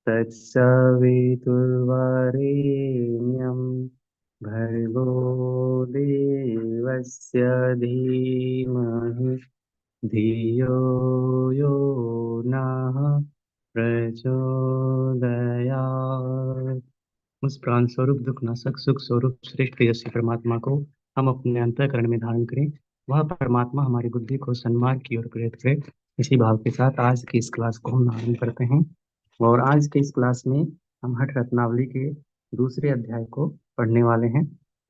तत्सवितुर्वरेण्यं भर्गो देवस्य धीमहि धियो यो नः प्रचोदयात्। उस प्राण स्वरूप दुख नाशक सुख स्वरूप श्रेष्ठ यश परमात्मा को हम अपने अंतःकरण में धारण करें। वह परमात्मा हमारी बुद्धि को सन्मार्ग की ओर प्रेरित करे। इसी भाव के साथ आज की इस क्लास को हम आरंभ करते हैं। और आज के इस क्लास में हम हठ रत्नावली के दूसरे अध्याय को पढ़ने वाले हैं।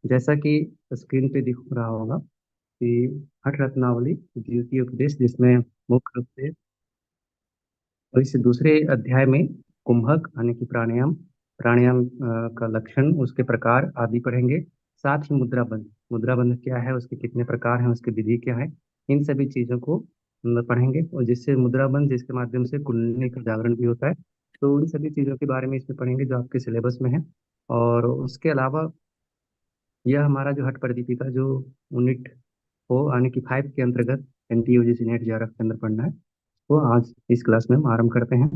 जैसा कि स्क्रीन पे दिख रहा होगा कि हठ रत्नावली द्वितीय उपदेश, जिसमें मुख्य रूप से और इस दूसरे अध्याय में कुंभक यानी कि प्राणायाम प्राणायाम का लक्षण, उसके प्रकार आदि पढ़ेंगे। साथ ही मुद्रा बंध क्या है, उसके कितने प्रकार हैं, उसकी विधि क्या है, इन सभी चीजों को हम पढ़ेंगे। और जिससे मुद्रा बंध, जिसके माध्यम से कुंडली का जागरण भी होता है, तो उन सभी चीजों के बारे में इसमें पढ़ेंगे जो आपके सिलेबस में है। और उसके अलावा यह हमारा जो हट प्रदीपिका जो यूनिट हो यानी कि 5 के अंतर्गत NTUGC नेट JRF के अंदर पढ़ना है, वो आज इस क्लास में हम आरंभ करते हैं।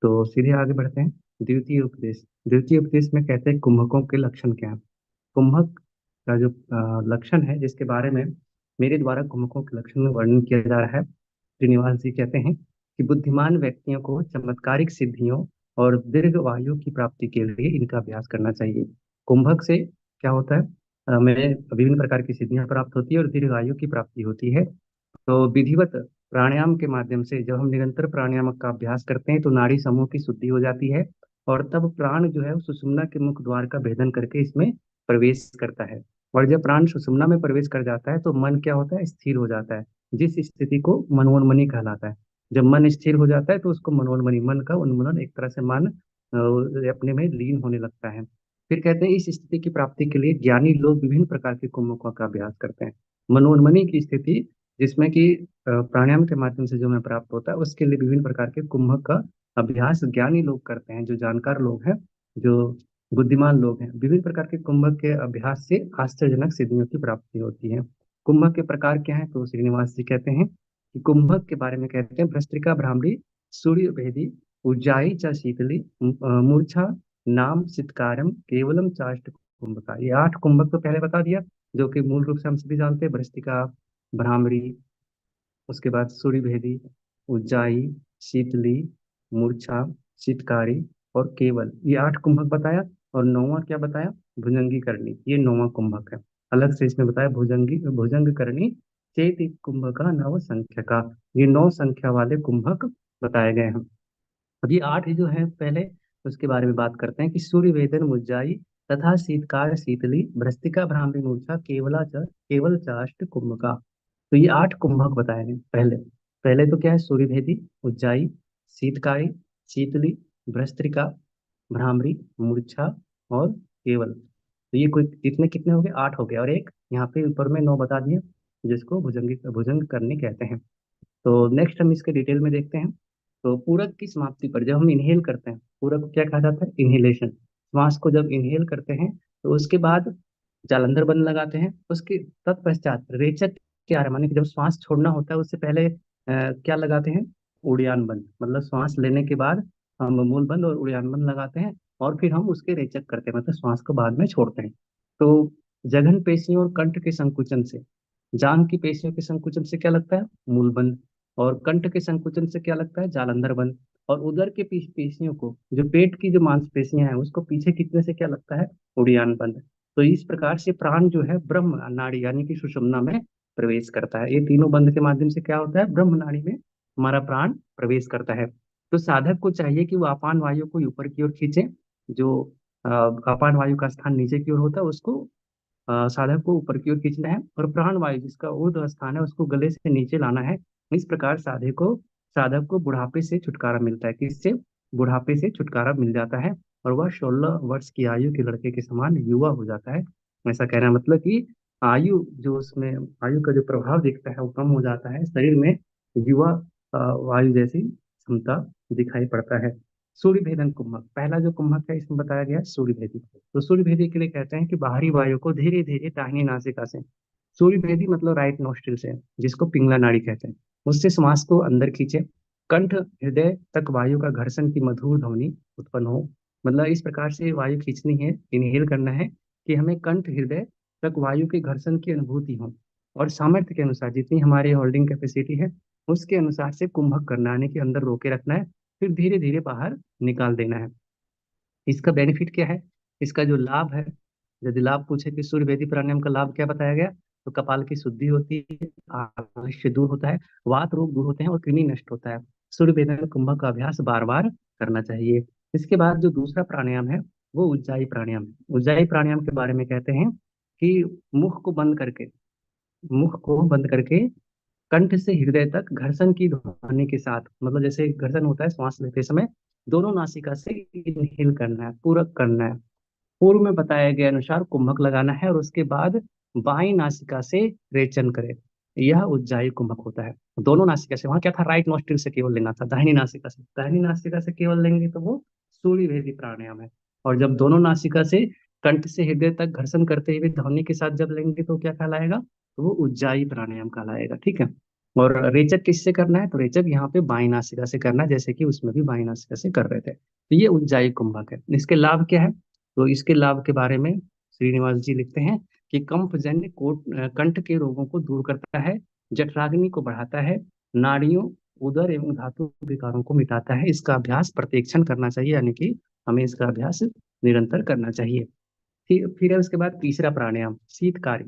तो सीधे आगे बढ़ते हैं। द्वितीय उपदेश में कहते हैं कुंभकों के लक्षण क्या है। कुंभक का जो लक्षण है, जिसके बारे में मेरे द्वारा कुंभकों के लक्षण में वर्णन किया जा रहा है, श्रीनिवास जी कहते हैं कि बुद्धिमान व्यक्तियों को चमत्कारिक सिद्धियों और दीर्घ आयु की प्राप्ति के लिए इनका अभ्यास करना चाहिए। कुंभक से क्या होता है, हमें विभिन्न प्रकार की सिद्धियां प्राप्त होती है और दीर्घ आयु की प्राप्ति होती है। तो विधिवत प्राणायाम के माध्यम से जब हम निरंतर प्राणायाम का अभ्यास करते हैं तो नाड़ी समूह की शुद्धि हो जाती है। और तब प्राण जो है वो सुषुम्ना के मुख द्वार का भेदन करके इसमें प्रवेश करता है। और जब प्राण सुषुम्ना में प्रवेश कर जाता है तो मन क्या होता है, स्थिर हो जाता है, जिस स्थिति को मनोन्मनी कहलाता है। जब मन स्थिर हो जाता है तो उसको मनोन्मनी, मन का उन्मूलन, एक तरह से मन अपने में लीन होने लगता है। फिर कहते हैं इस स्थिति की प्राप्ति के लिए ज्ञानी लोग विभिन्न प्रकार के कुंभकों का अभ्यास करते हैं। मनोन्मनी की स्थिति, जिसमें कि प्राणायाम के माध्यम से जो हमें प्राप्त होता है, उसके लिए विभिन्न प्रकार के कुंभक का अभ्यास ज्ञानी लोग करते हैं, जो जानकार लोग हैं, जो बुद्धिमान लोग हैं। विभिन्न प्रकार के कुंभक के अभ्यास से आश्चर्यजनक सिद्धियों की प्राप्ति होती है। कुंभक के प्रकार क्या है, तो श्रीनिवास जी कहते हैं कि कुंभक के बारे में कहते हैं भ्रष्टिका भ्रामरी सूर्य भेदी उज्जाई च शीतली मूर्छा नाम सितकारम केवलम चाष्ट कुंभका। ये 8 कुंभक तो पहले बता दिया, जो कि मूल रूप से हम सभी जानते हैं, भ्रष्टिका, भ्रामरी, उसके बाद सूर्यभेदी, उज्जाई, शीतली, मूर्छा, शीतकारी और केवल, ये 8 कुंभक बताया। और नौवां क्या बताया, भुजंगी करनी, ये 9वां कुंभक है। अलग से इसमें बताया भुजंगी भुजंग करनी चेत कुंभका नव संख्या का, ये 9 संख्या वाले कुंभक बताए गए हैं। अब ये 8 जो है पहले उसके बारे में बात करते हैं कि सूर्य वेदन मुज्जाई तथा शीतकार शीतली भ्रस्तिका भ्रामरी मूर्छा केवल चाष्ट कुंभ का। तो ये 8 कुंभक बताए गए पहले। पहले तो क्या है, सूर्य भेदी, उज्जाई, शीतकारी, शीतली, भ्रस्त्रिका, भ्रामरी, मूर्छा और केवल। तो ये कोई कितने कितने हो गए, 8 हो गए। और एक यहाँ पे ऊपर में 9 बता दिए, जिसको भुजंग करनी कहते हैं। तो नेक्स्ट हम इसके डिटेल में देखते हैं। तो पूरक की समाप्ति पर जब हम इनहेल करते हैं, पूरक को क्या कहा जाता है, इनहेलेशन। श्वास को जब इनहेल करते हैं तो उसके बाद जालंधर बंद लगाते हैं। उसके तत्पश्चात रेचक क्या है, माने कि जब श्वास छोड़ना होता है उससे पहले क्या लगाते हैं, उड़ियान बंद। मतलब श्वास लेने के बाद हम मूल बंद और उड़ियान बंद लगाते हैं, और फिर हम उसके रेचक करते हैं, मतलब श्वास को बाद में छोड़ते हैं। तो जघन पेशियों और कंठ के संकुचन से, जांघ की पेशियों के संकुचन से क्या लगता है, मूल बंद। और कंठ के संकुचन से क्या लगता है, जालंधर बंद। और उदर के पेशियों को, जो पेट की जो मांसपेशियां हैं, उसको पीछे खींचने से क्या लगता है, उड़ियान बंद। तो इस प्रकार से प्राण जो है ब्रह्म नाड़ी यानी कि सुषुम्ना में प्रवेश करता है। ये तीनों बंद के माध्यम से क्या होता है, ब्रह्म नाड़ी में हमारा प्राण प्रवेश करता है। तो साधक को चाहिए कि वो अपान वायु को ऊपर की ओर खींचे। जो अपान वायु का स्थान नीचे की ओर होता है, उसको साधक को ऊपर की ओर खींचना है। और प्राण वायु जिसका ऊर्ध्व स्थान है, उसको गले से नीचे लाना है। इस प्रकार साधक को बुढ़ापे से छुटकारा मिलता है। किससे, बुढ़ापे से छुटकारा मिल जाता है, और वह 16 वर्ष की आयु के लड़के के समान युवा हो जाता है। ऐसा कहना मतलब कि आयु जो उसमें, आयु का जो प्रभाव दिखता है वो कम हो जाता है, शरीर में युवा वायु जैसी क्षमता दिखाई पड़ता है। सूर्य भेदन कुंभक, पहला जो कुंभक है इसमें बताया गया सूर्य भेदी। तो सूर्य भेदी के लिए कहते हैं कि बाहरी वायु को धीरे धीरे दाहिनी नासिका से, सूर्य भेदी मतलब राइट नोस्ट्रिल से, जिसको पिंगला नाड़ी कहते हैं, उससे श्वास को अंदर खींचे। कंठ हृदय तक वायु का घर्षण की मधुर ध्वनि उत्पन्न हो। मतलब इस प्रकार से वायु खींचनी है, इनहेल करना है कि हमें कंठ हृदय तक वायु के घर्षण की अनुभूति हो, और सामर्थ्य के अनुसार जितनी हमारी होल्डिंग कैपेसिटी है उसके अनुसार से कुंभक करना, यानी कि अंदर रोके रखना है, फिर धीरे धीरे बाहर निकाल देना है। इसका बेनिफिट क्या है, इसका जो लाभ है, यदि लाभ पूछे कि सूर्य वेदी प्राणायाम का लाभ क्या बताया गया, तो कपाल की शुद्धि होती है, आलस्य दूर होता है, वात रोग दूर होते हैं और कृमि नष्ट होता है। सूर्य वेदी में कुंभक का अभ्यास बार बार करना चाहिए। इसके बाद जो दूसरा प्राणायाम है वो उज्जाई प्राणायाम है। उज्जाई प्राणायाम के बारे में कहते हैं कि मुख को बंद करके कंठ से हृदय तक घर्षण की ध्वनि के साथ, मतलब जैसे घर्षण होता है श्वास लेते समय, दोनों नासिका से इनहेल करना है, पूरक करना है। पूर्व में बताए गए अनुसार कुंभक लगाना है और उसके बाद बाईं नासिका से रेचन करें। यह उज्जाई कुंभक होता है। दोनों नासिका से, वहां क्या था, राइट नोस्ट्रिल से केवल लेना था, दाहिनी नासिका से केवल लेंगे तो वो सूर्य भेदी प्राणायाम है। और जब दोनों नासिका से कंठ से हृदय तक घर्षण करते हुए ध्वनि के साथ जब लेंगे तो क्या कहलाएगा, तो वो उज्जाई प्राणायाम कहलाएगा। ठीक है। और रेचक किससे करना है, तो रेचक यहाँ पे बाईं नासिका से करना है, जैसे कि उसमें भी बाईं नासिका से कर रहे थे। तो ये उज्जाई कुंभक है। इसके लाभ क्या है, तो इसके लाभ के बारे में श्रीनिवास जी लिखते हैं कि कंफजन्य कंठ के रोगों को दूर करता है, जठराग्नि को बढ़ाता है, नाड़ियों, उदर एवं धातु विकारों को मिटाता है। इसका अभ्यास प्रत्यक्षण करना चाहिए, यानी कि हमें इसका अभ्यास निरंतर करना चाहिए। फिर है उसके बाद तीसरा प्राणायाम शीतकारी।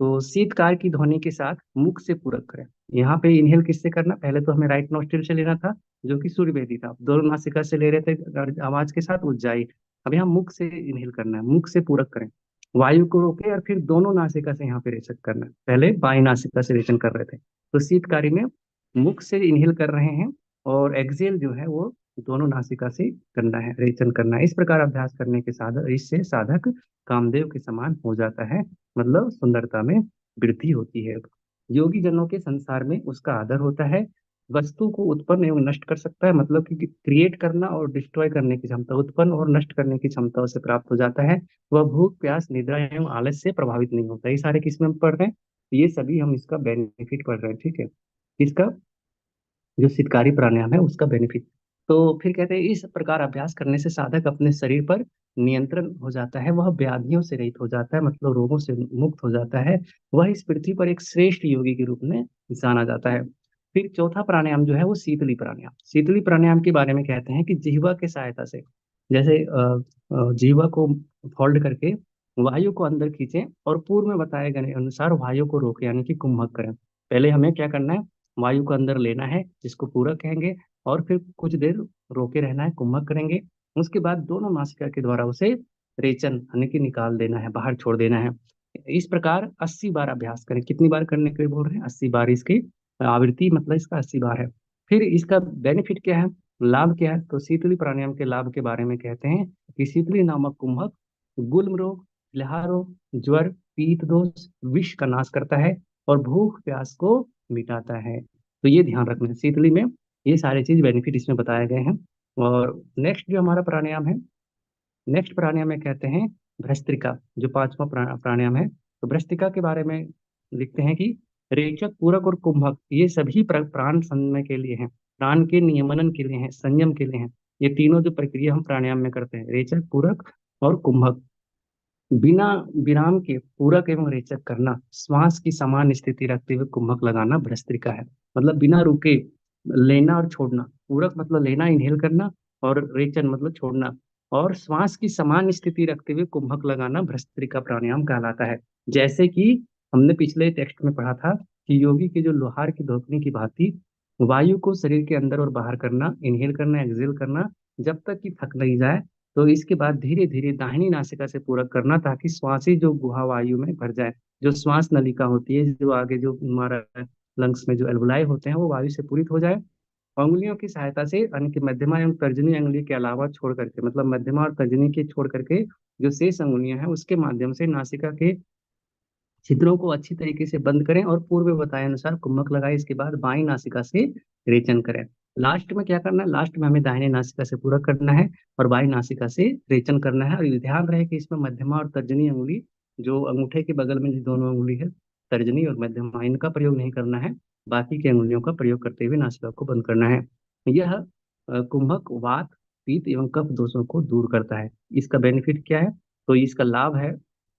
तो शीतकार की ध्वनि के साथ मुख से पूरक करें। यहाँ पे इनहेल किससे करना, पहले तो हमें राइट नोस्ट्रिल से लेना था जो कि सूर्य वेदी था, दोनों नासिका से ले रहे थे आवाज के साथ उज्जाई। अब यहाँ मुख से इनहेल करना है, मुख से पूरक करें, वायु को रोके और फिर दोनों नासिका से यहाँ पे रेचन करना है। पहले बाई नासिका से रेचन कर रहे थे, तो शीतकारी में मुख से इनहेल कर रहे हैं और एक्सेल जो है वो दोनों नासिका से करना है, रेचन करना है। इस प्रकार अभ्यास करने के साधक, इससे साधक कामदेव के समान हो जाता है, मतलब सुंदरता में वृद्धि होती है। योगी जनों के संसार में उसका आदर होता है। वस्तु को उत्पन्न एवं नष्ट कर सकता है, मतलब कि क्रिएट करना और डिस्ट्रॉय करने की क्षमता, उत्पन्न और नष्ट करने की क्षमता उसे प्राप्त हो जाता है। वह भूख प्यास निद्रा एवं आलस से प्रभावित नहीं होता। ये सारे किस में हम पढ़ रहे हैं, ये सभी हम इसका बेनिफिट पढ़ रहे हैं। ठीक है। इसका जो शीतकारी प्राणायाम है उसका बेनिफिट। तो फिर कहते हैं इस प्रकार अभ्यास करने से साधक अपने शरीर पर नियंत्रण हो जाता है, वह व्याधियों से रहित हो जाता है, मतलब रोगों से मुक्त हो जाता है। वह इस पृथ्वी पर एक श्रेष्ठ योगी के रूप में जाना जाता है। फिर चौथा प्राणायाम जो है वो शीतली प्राणायाम। शीतली प्राणायाम के बारे में कहते हैं कि जिह्वा की सहायता से, जैसे जिह्वा को फोल्ड करके वायु को अंदर खींचें और पूर्व में बताए गए अनुसार वायु को रोकें, यानी कि कुंभक करें। पहले हमें क्या करना है, वायु को अंदर लेना है जिसको पूरक कहेंगे, और फिर कुछ देर रोके रहना है, कुंभक करेंगे। उसके बाद दोनों नासिका के द्वारा उसे रेचन यानी कि निकाल देना है, बाहर छोड़ देना है। इस प्रकार 80 बार अभ्यास करें। कितनी बार करने के लिए बोल रहे हैं, 80 बार इसकी आवृत्ति, मतलब इसका 80 बार है। फिर इसका बेनिफिट क्या है, लाभ क्या है, तो शीतली प्राणायाम के लाभ के बारे में कहते हैं कि शीतली नामक कुंभक गुल्म रोग, लहा रोग, ज्वर, पीत दोष, विष का नाश करता है और भूख प्यास को मिटाता है। तो ये ध्यान रखना है शीतली में, ये सारे चीज बेनिफिट इसमें बताए गए हैं। और नेक्स्ट जो हमारा प्राणायाम है, नेक्स्ट प्राणायाम में कहते हैं भ्रस्त्रिका, जो पांचवा प्राणायाम है। तो भ्रस्त्रिका के बारे में लिखते हैं कि रेचक, पूरक और कुंभक ये सभी प्राण संयम के लिए हैं, प्राण के नियमन के लिए हैं, संयम के लिए हैं। ये तीनों जो प्रक्रिया हम प्राणायाम में करते हैं, रेचक, पूरक और कुंभक, बिना विराम के पूरक एवं रेचक करना, श्वास की समान स्थिति रखते हुए कुंभक लगाना भ्रस्त्रिका है। मतलब बिना रुके लेना और छोड़ना, पूरक मतलब लेना इनहेल करना, और रेचन मतलब छोड़ना, और श्वास की समान स्थिति रखते हुए कुंभक लगाना भ्रस्त्रिका प्राणायाम कहलाता है। जैसे कि हमने पिछले टेक्स्ट में पढ़ा था कि योगी के जो लोहार की धोखनी की भांति वायु को शरीर के अंदर और बाहर करना, इनहेल करना, एक्सहेल करना, जब तक कि थक नहीं जाए। तो इसके बाद धीरे धीरे दाहिनी नासिका से पूरक करना, ताकि श्वासी जो गुहा वायु में भर जाए। जो श्वास नलिका होती है, जो आगे जो हमारा लंग्स में जो एल्वुलाई होते हैं वो वायु से पूरित हो जाए। उंगलियों की सहायता से, यानी कि मध्यमा एवं तर्जनी अंगुली के अलावा छोड़ करके, मतलब मध्यमा और तर्जनी के छोड़ करके जो शेष अंगुलियां हैं उसके माध्यम से नासिका के छिद्रों को अच्छी तरीके से बंद करें और पूर्व में बताए अनुसार कुंभक लगाए। इसके बाद बाईं नासिका से रेचन करें। लास्ट में क्या करना है, लास्ट में हमें दाहिने नासिका से पूरा करना है और बाईं नासिका से रेचन करना है। और ये ध्यान रहे कि इसमें मध्यमा और तर्जनी अंगुली, जो अंगूठे के बगल में जो दोनों अंगुली है, तर्जनी और मध्यमा, इनका प्रयोग नहीं करना है। बाकी की अंगुलियों का प्रयोग करते हुए नासिका को बंद करना है। यह कुंभक वात पित्त एवं कफ दोषों को दूर करता है। इसका बेनिफिट क्या है? तो इसका लाभ है,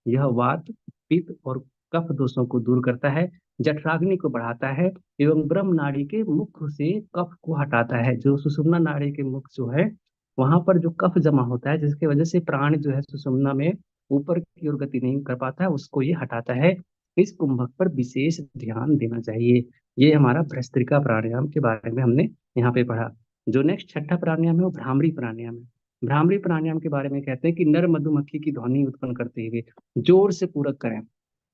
यह वात पित्त और कफ दोषों को दूर करता है, जठराग्नि को बढ़ाता है एवं ब्रह्म नाड़ी के मुख से कफ को हटाता है। जो सुषुम्ना नाड़ी के मुख जो है, वहां पर जो कफ जमा होता है, जिसकी वजह से प्राण जो है सुषुम्ना में ऊपर की ओर गति नहीं कर पाता है, उसको ये हटाता है। इस कुंभक पर विशेष ध्यान देना चाहिए। ये हमारा भस्त्रिका प्राणायाम के बारे में हमने यहाँ पे पढ़ा। जो नेक्स्ट छठा प्राणायाम है वो भ्रामरी प्राणायाम है। भ्रामरी प्राणायाम के बारे में कहते हैं कि नर मधुमक्खी की ध्वनि उत्पन्न करते हुए जोर से पूरक करें।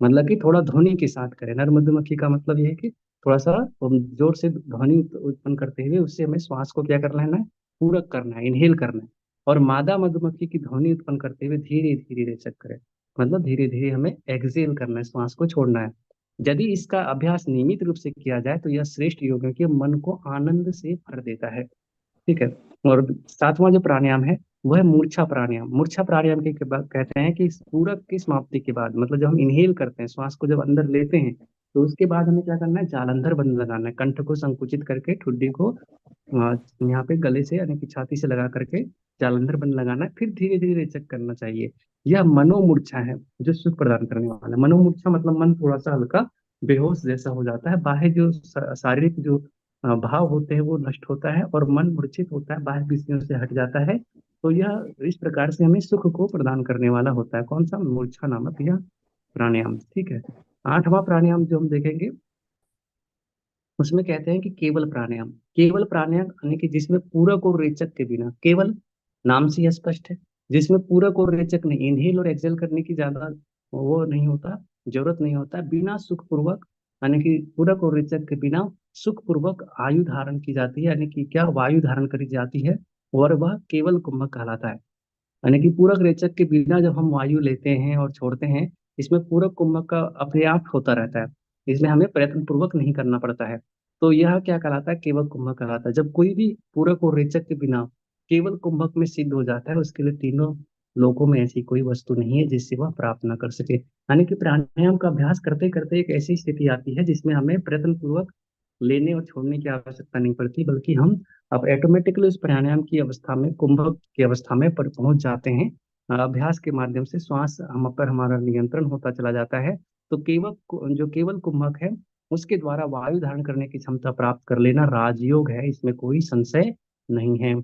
मतलब कि थोड़ा ध्वनि के साथ करें। नर मधुमक्खी का मतलब ये है कि थोड़ा सा जोर से ध्वनि उत्पन्न करते हुए उससे हमें श्वास को क्या कर लेना है, पूरक करना है, इनहेल करना है। और मादा मधुमक्खी की ध्वनि उत्पन्न करते हुए धीरे धीरे रेचक करें। मतलब धीरे धीरे हमें एक्सेल करना है, श्वास को छोड़ना है। यदि इसका अभ्यास नियमित रूप से किया जाए तो यह श्रेष्ठ योगियों के मन को आनंद से भर देता है। ठीक है। और सातवां जो प्राणायाम है वह है मूर्छा प्राणायाम। मूर्छा प्राणायाम के बाद कहते हैं कि इस पूरक की समाप्ति के बाद, मतलब जब हम इनहेल करते हैं, श्वास को जब अंदर लेते हैं, तो उसके बाद हमें क्या करना है, जालंधर बंद लगाना है। कंठ को संकुचित करके ठुड्डी को यहाँ पे गले से यानी कि छाती से लगा करके जालंधर बंद लगाना है, फिर धीरे धीरे रेचक करना चाहिए। यह मनोमूर्छा है, जो सुख प्रदान करने वाला है। मनोमूर्छा मतलब मन थोड़ा सा हल्का बेहोश जैसा हो जाता है। बाह्य जो शारीरिक जो भाव होते हैं वो नष्ट होता है और मन मूर्छित होता है, बाह्य विषयों से हट जाता है। तो यह इस प्रकार से हमें सुख को प्रदान करने वाला होता है। कौन सा? मूर्छा नामक यह प्राणायाम। ठीक है। आठवां प्राणायाम जो हम देखेंगे उसमें कहते हैं कि केवल प्राणायाम। केवल प्राणायाम यानी कि जिसमें पूरक और रेचक के बिना, केवल नाम से यह स्पष्ट है, जिसमें पूरक और रेचक नहीं, इनहेल और एक्सेल करने की ज्यादा वो नहीं होता, जरूरत नहीं होता। बिना सुख पूर्वक यानी कि पूरक और रेचक के बिना सुख पूर्वक आयु धारण की जाती है, यानी कि क्या वायु धारण करी जाती है, और वह केवल कुंभक कहलाता है। यानी कि पूरक रेचक के बिना जब हम वायु लेते हैं और छोड़ते हैं, इसमें पूरक कुंभक का अपने आप होता रहता है, इसमें हमें प्रयत्न पूर्वक नहीं करना पड़ता है। तो यह क्या कहलाता है? केवल कुंभक कहलाता है। जब कोई भी पूरक और रेचक के बिना केवल कुंभक में सिद्ध हो जाता है, उसके लिए तीनों लोकों में ऐसी कोई वस्तु नहीं है जिससे वह प्राप्त न कर सके। यानी कि प्राणायाम का अभ्यास करते करते एक ऐसी स्थिति आती है जिसमें हमें प्रयत्न पूर्वक लेने और छोड़ने की आवश्यकता नहीं पड़ती, बल्कि हम अब ऑटोमेटिकली उस प्राणायाम की अवस्था में, कुंभक की अवस्था में पहुंच जाते हैं। अभ्यास के माध्यम से श्वास हम पर हमारा नियंत्रण होता चला जाता है। तो जो केवल कुंभक है उसके द्वारा वायु धारण करने की क्षमता प्राप्त कर लेना राजयोग है, इसमें कोई संशय नहीं है।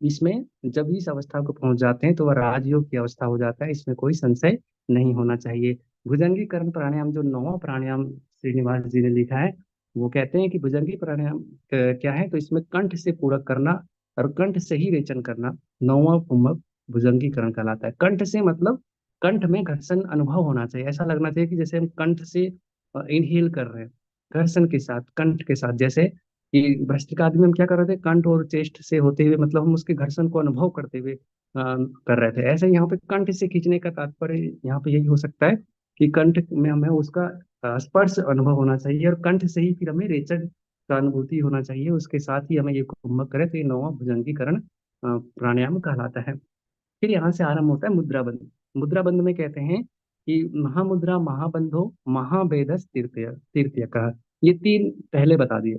इसमें जब इस अवस्था को पहुंच जाते हैं तो वह राजयोग की अवस्था हो जाता है, इसमें कोई संशय नहीं होना चाहिए। भुजंगीकरण प्राणायाम जो नौवां प्राणायाम श्रीनिवास जी ने लिखा है, वो कहते हैं कि भुजंगी प्राणायाम क्या है, तो इसमें कंठ से पूरक करना और कंठ से ही रेचन करना नौवां कुंभक भुजंगीकरण कहलाता है। कंठ से मतलब कंठ में घर्षण अनुभव होना चाहिए, ऐसा लगना चाहिए कि जैसे हम कंठ से इनहेल कर रहे हैं, घर्षण के साथ, कंठ के साथ। जैसे कि भ्रष्टिका आदि में हम क्या कर रहे थे, कंठ और चेस्ट से होते हुए, मतलब हम उसके घर्षण को अनुभव करते हुए कर रहे थे। ऐसे यहाँ पे कंठ से खींचने का तात्पर्य यहाँ पे यही हो सकता है कि कंठ में हमें उसका स्पर्श अनुभव होना चाहिए, और कंठ से ही फिर हमें रेचक का अनुभूति होना चाहिए, उसके साथ ही हमें ये कुंभक करें, तो ये नौवां भुजंगीकरण प्राणायाम कहलाता है। फिर यहाँ से आरंभ होता है मुद्रा बंध। मुद्रा बंध में कहते हैं कि महामुद्रा महाबंधो महाभेदस तृतीय तृतीय का, ये तीन पहले बता दिए।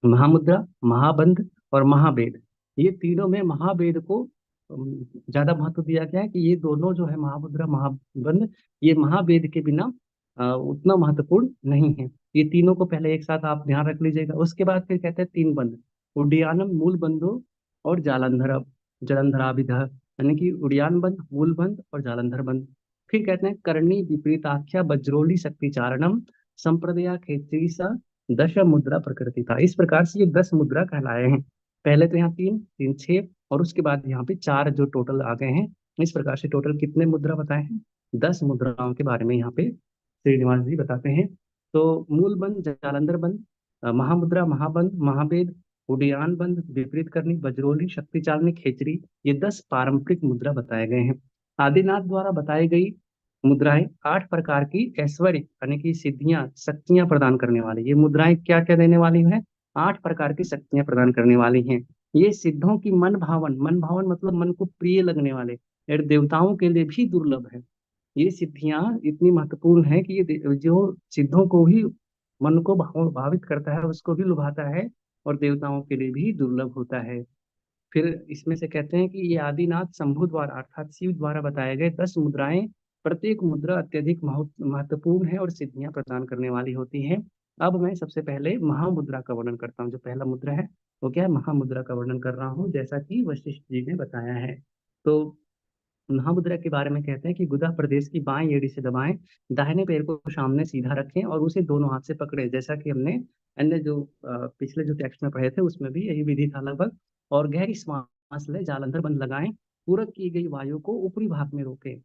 महामुद्रा, महाबंध और महाभेद, ये तीनों में महाभेद को ज्यादा महत्व दिया गया है कि ये दोनों जो है महामुद्रा महाबंध, ये महाभेद के बिना उतना महत्वपूर्ण नहीं है। ये तीनों को पहले एक साथ आप ध्यान रख लीजिएगा। उसके बाद फिर कहते हैं तीन बंध, उड्डयनम मूल बंधो और जालंधर जलंधराभिध, यानी कि उड़ियान बंध, मूल बंध और जालंधर बंध। फिर कहते हैं करणी विपरीताख्या वज्रोली शक्ति चारणम संप्रदया खेत्री सा दश मुद्रा प्रकृति था। इस प्रकार से ये 10 मुद्रा कहलाए हैं। पहले तो यहाँ तीन तीन छह, और उसके बाद यहाँ पे चार जो टोटल आ गए हैं। इस प्रकार से टोटल कितने मुद्रा बताए हैं? 10 मुद्राओं के बारे में यहाँ पे श्रीनिवास जी बताते हैं। तो मूल बंध, जालंधर बंध, महामुद्रा, महाबंध, महाभेद, उडयान बंध, विपरीत करनी, वज्रोली, शक्ति चालनी, खेचरी, ये 10 पारंपरिक मुद्रा बताए गए हैं। आदिनाथ द्वारा बताई गई मुद्राएं 8 प्रकार की ऐश्वर्य यानी कि सिद्धियां, शक्तियां प्रदान करने वाली। ये मुद्राएं क्या क्या देने वाली है? 8 प्रकार की शक्तियां प्रदान करने वाली हैं। ये सिद्धों की मन भावन, मन भावन मतलब मन को प्रिय लगने वाले, और देवताओं के लिए भी दुर्लभ है। ये सिद्धियां इतनी महत्वपूर्ण है कि जो सिद्धों को ही मन को भावित करता है, उसको भी लुभाता है, और देवताओं के लिए भी दुर्लभ होता है। फिर इसमें से कहते हैं कि ये आदिनाथ शंभु द्वारा अर्थात शिव द्वारा बताए गए 10 मुद्राएं, प्रत्येक मुद्रा अत्यधिक महत्वपूर्ण है और सिद्धियां प्रदान करने वाली होती हैं। अब मैं सबसे पहले महामुद्रा का वर्णन करता हूँ। जो पहला मुद्रा है वो क्या है, महामुद्रा का वर्णन कर रहा हूँ, जैसा कि वशिष्ठ जी ने बताया है। तो महामुद्रा के बारे में कहते हैं कि गुदा प्रदेश की बाएं एड़ी से दबाएं, दाहिने पैर को सामने सीधा रखें और उसे दोनों हाथ से पकड़े, जैसा कि हमने अन्य जो पिछले जो टेक्स्ट में पढ़े थे उसमें भी यही विधि था लगभग। और गहरी सांस ले, जालंधर बंद लगाएं, पूरक की गई वायु को ऊपरी भाग में रोकें।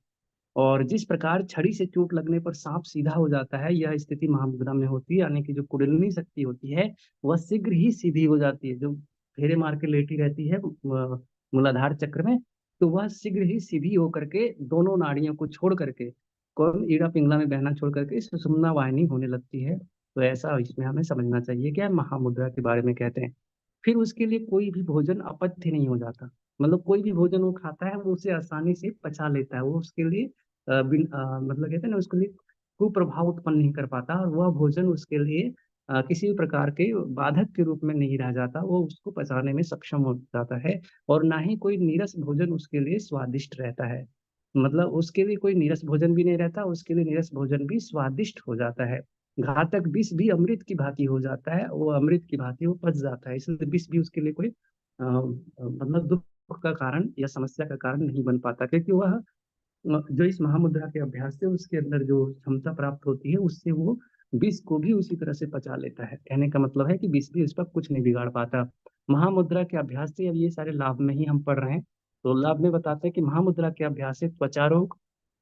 और जिस प्रकार छड़ी से चोट लगने पर सांप सीधा हो जाता है, यह स्थिति महामुद्रा में होती है, यानी कि जो कुंडलिनी शक्ति होती है वह शीघ्र ही सीधी हो जाती है। जो फेरे मार के लेटी रहती है मूलाधार चक्र में, तो वह शीघ्र ही सीधी होकर के दोनों नाड़ियों को छोड़ करके, कौन ईड़ा पिंगला में बहना छोड़ करके सुषुम्ना वाहिनी होने लगती है। तो ऐसा इसमें हमें समझना चाहिए क्या महामुद्रा के बारे में कहते हैं। फिर उसके लिए कोई भी भोजन अपथ्य नहीं हो जाता। मतलब कोई भी भोजन वो खाता है वो उसे आसानी से पचा लेता है। वो उसके लिए मतलब कहते हैं ना, उसके लिए कुप्रभाव उत्पन्न नहीं कर पाता, और वह भोजन उसके लिए किसी भी प्रकार के बाधक के रूप में नहीं रह जाता। वो उसको पचाने में सक्षम हो जाता है। और ना ही कोई नीरस भोजन उसके लिए स्वादिष्ट रहता है। मतलब उसके लिए कोई नीरस भोजन भी नहीं रहता, उसके लिए नीरस भोजन भी स्वादिष्ट हो जाता है। घातक विष भी अमृत की भांति हो जाता है, वो अमृत की भांति वो पच जाता है। इसलिए विष भी उसके लिए कोई मतलब दुख का कारण या समस्या का कारण नहीं बन पाता, क्योंकि वह जो इस महामुद्रा के अभ्यास से उसके अंदर जो क्षमता प्राप्त होती है उससे वो विष को भी उसी तरह से पचा लेता है। कहने का मतलब है कि विष भी उस पर कुछ नहीं बिगाड़ पाता। महामुद्रा के अभ्यास से अब ये सारे लाभ में ही हम पढ़ रहे हैं। तो लाभ में बताते हैं कि महामुद्रा के अभ्यास से त्वचा रोग,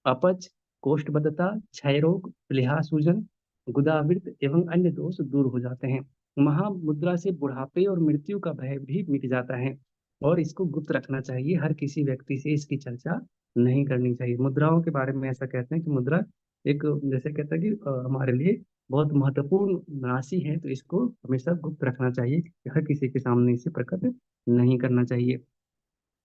अपच, कोष्ठबद्धता, क्षय रोग, प्लीहा सूजन, गुदावृत एवं अन्य दोष दूर हो जाते हैं। महामुद्रा से बुढ़ापे और मृत्यु का भय भी मिट जाता है। और इसको गुप्त रखना चाहिए, हर किसी व्यक्ति से इसकी चर्चा नहीं करनी चाहिए। मुद्राओं के बारे में ऐसा कहते हैं कि मुद्रा एक, जैसे कहते हैं कि हमारे लिए बहुत महत्वपूर्ण राशि है, तो इसको हमेशा गुप्त रखना चाहिए, हर किसी के सामने इसे प्रकट नहीं करना चाहिए।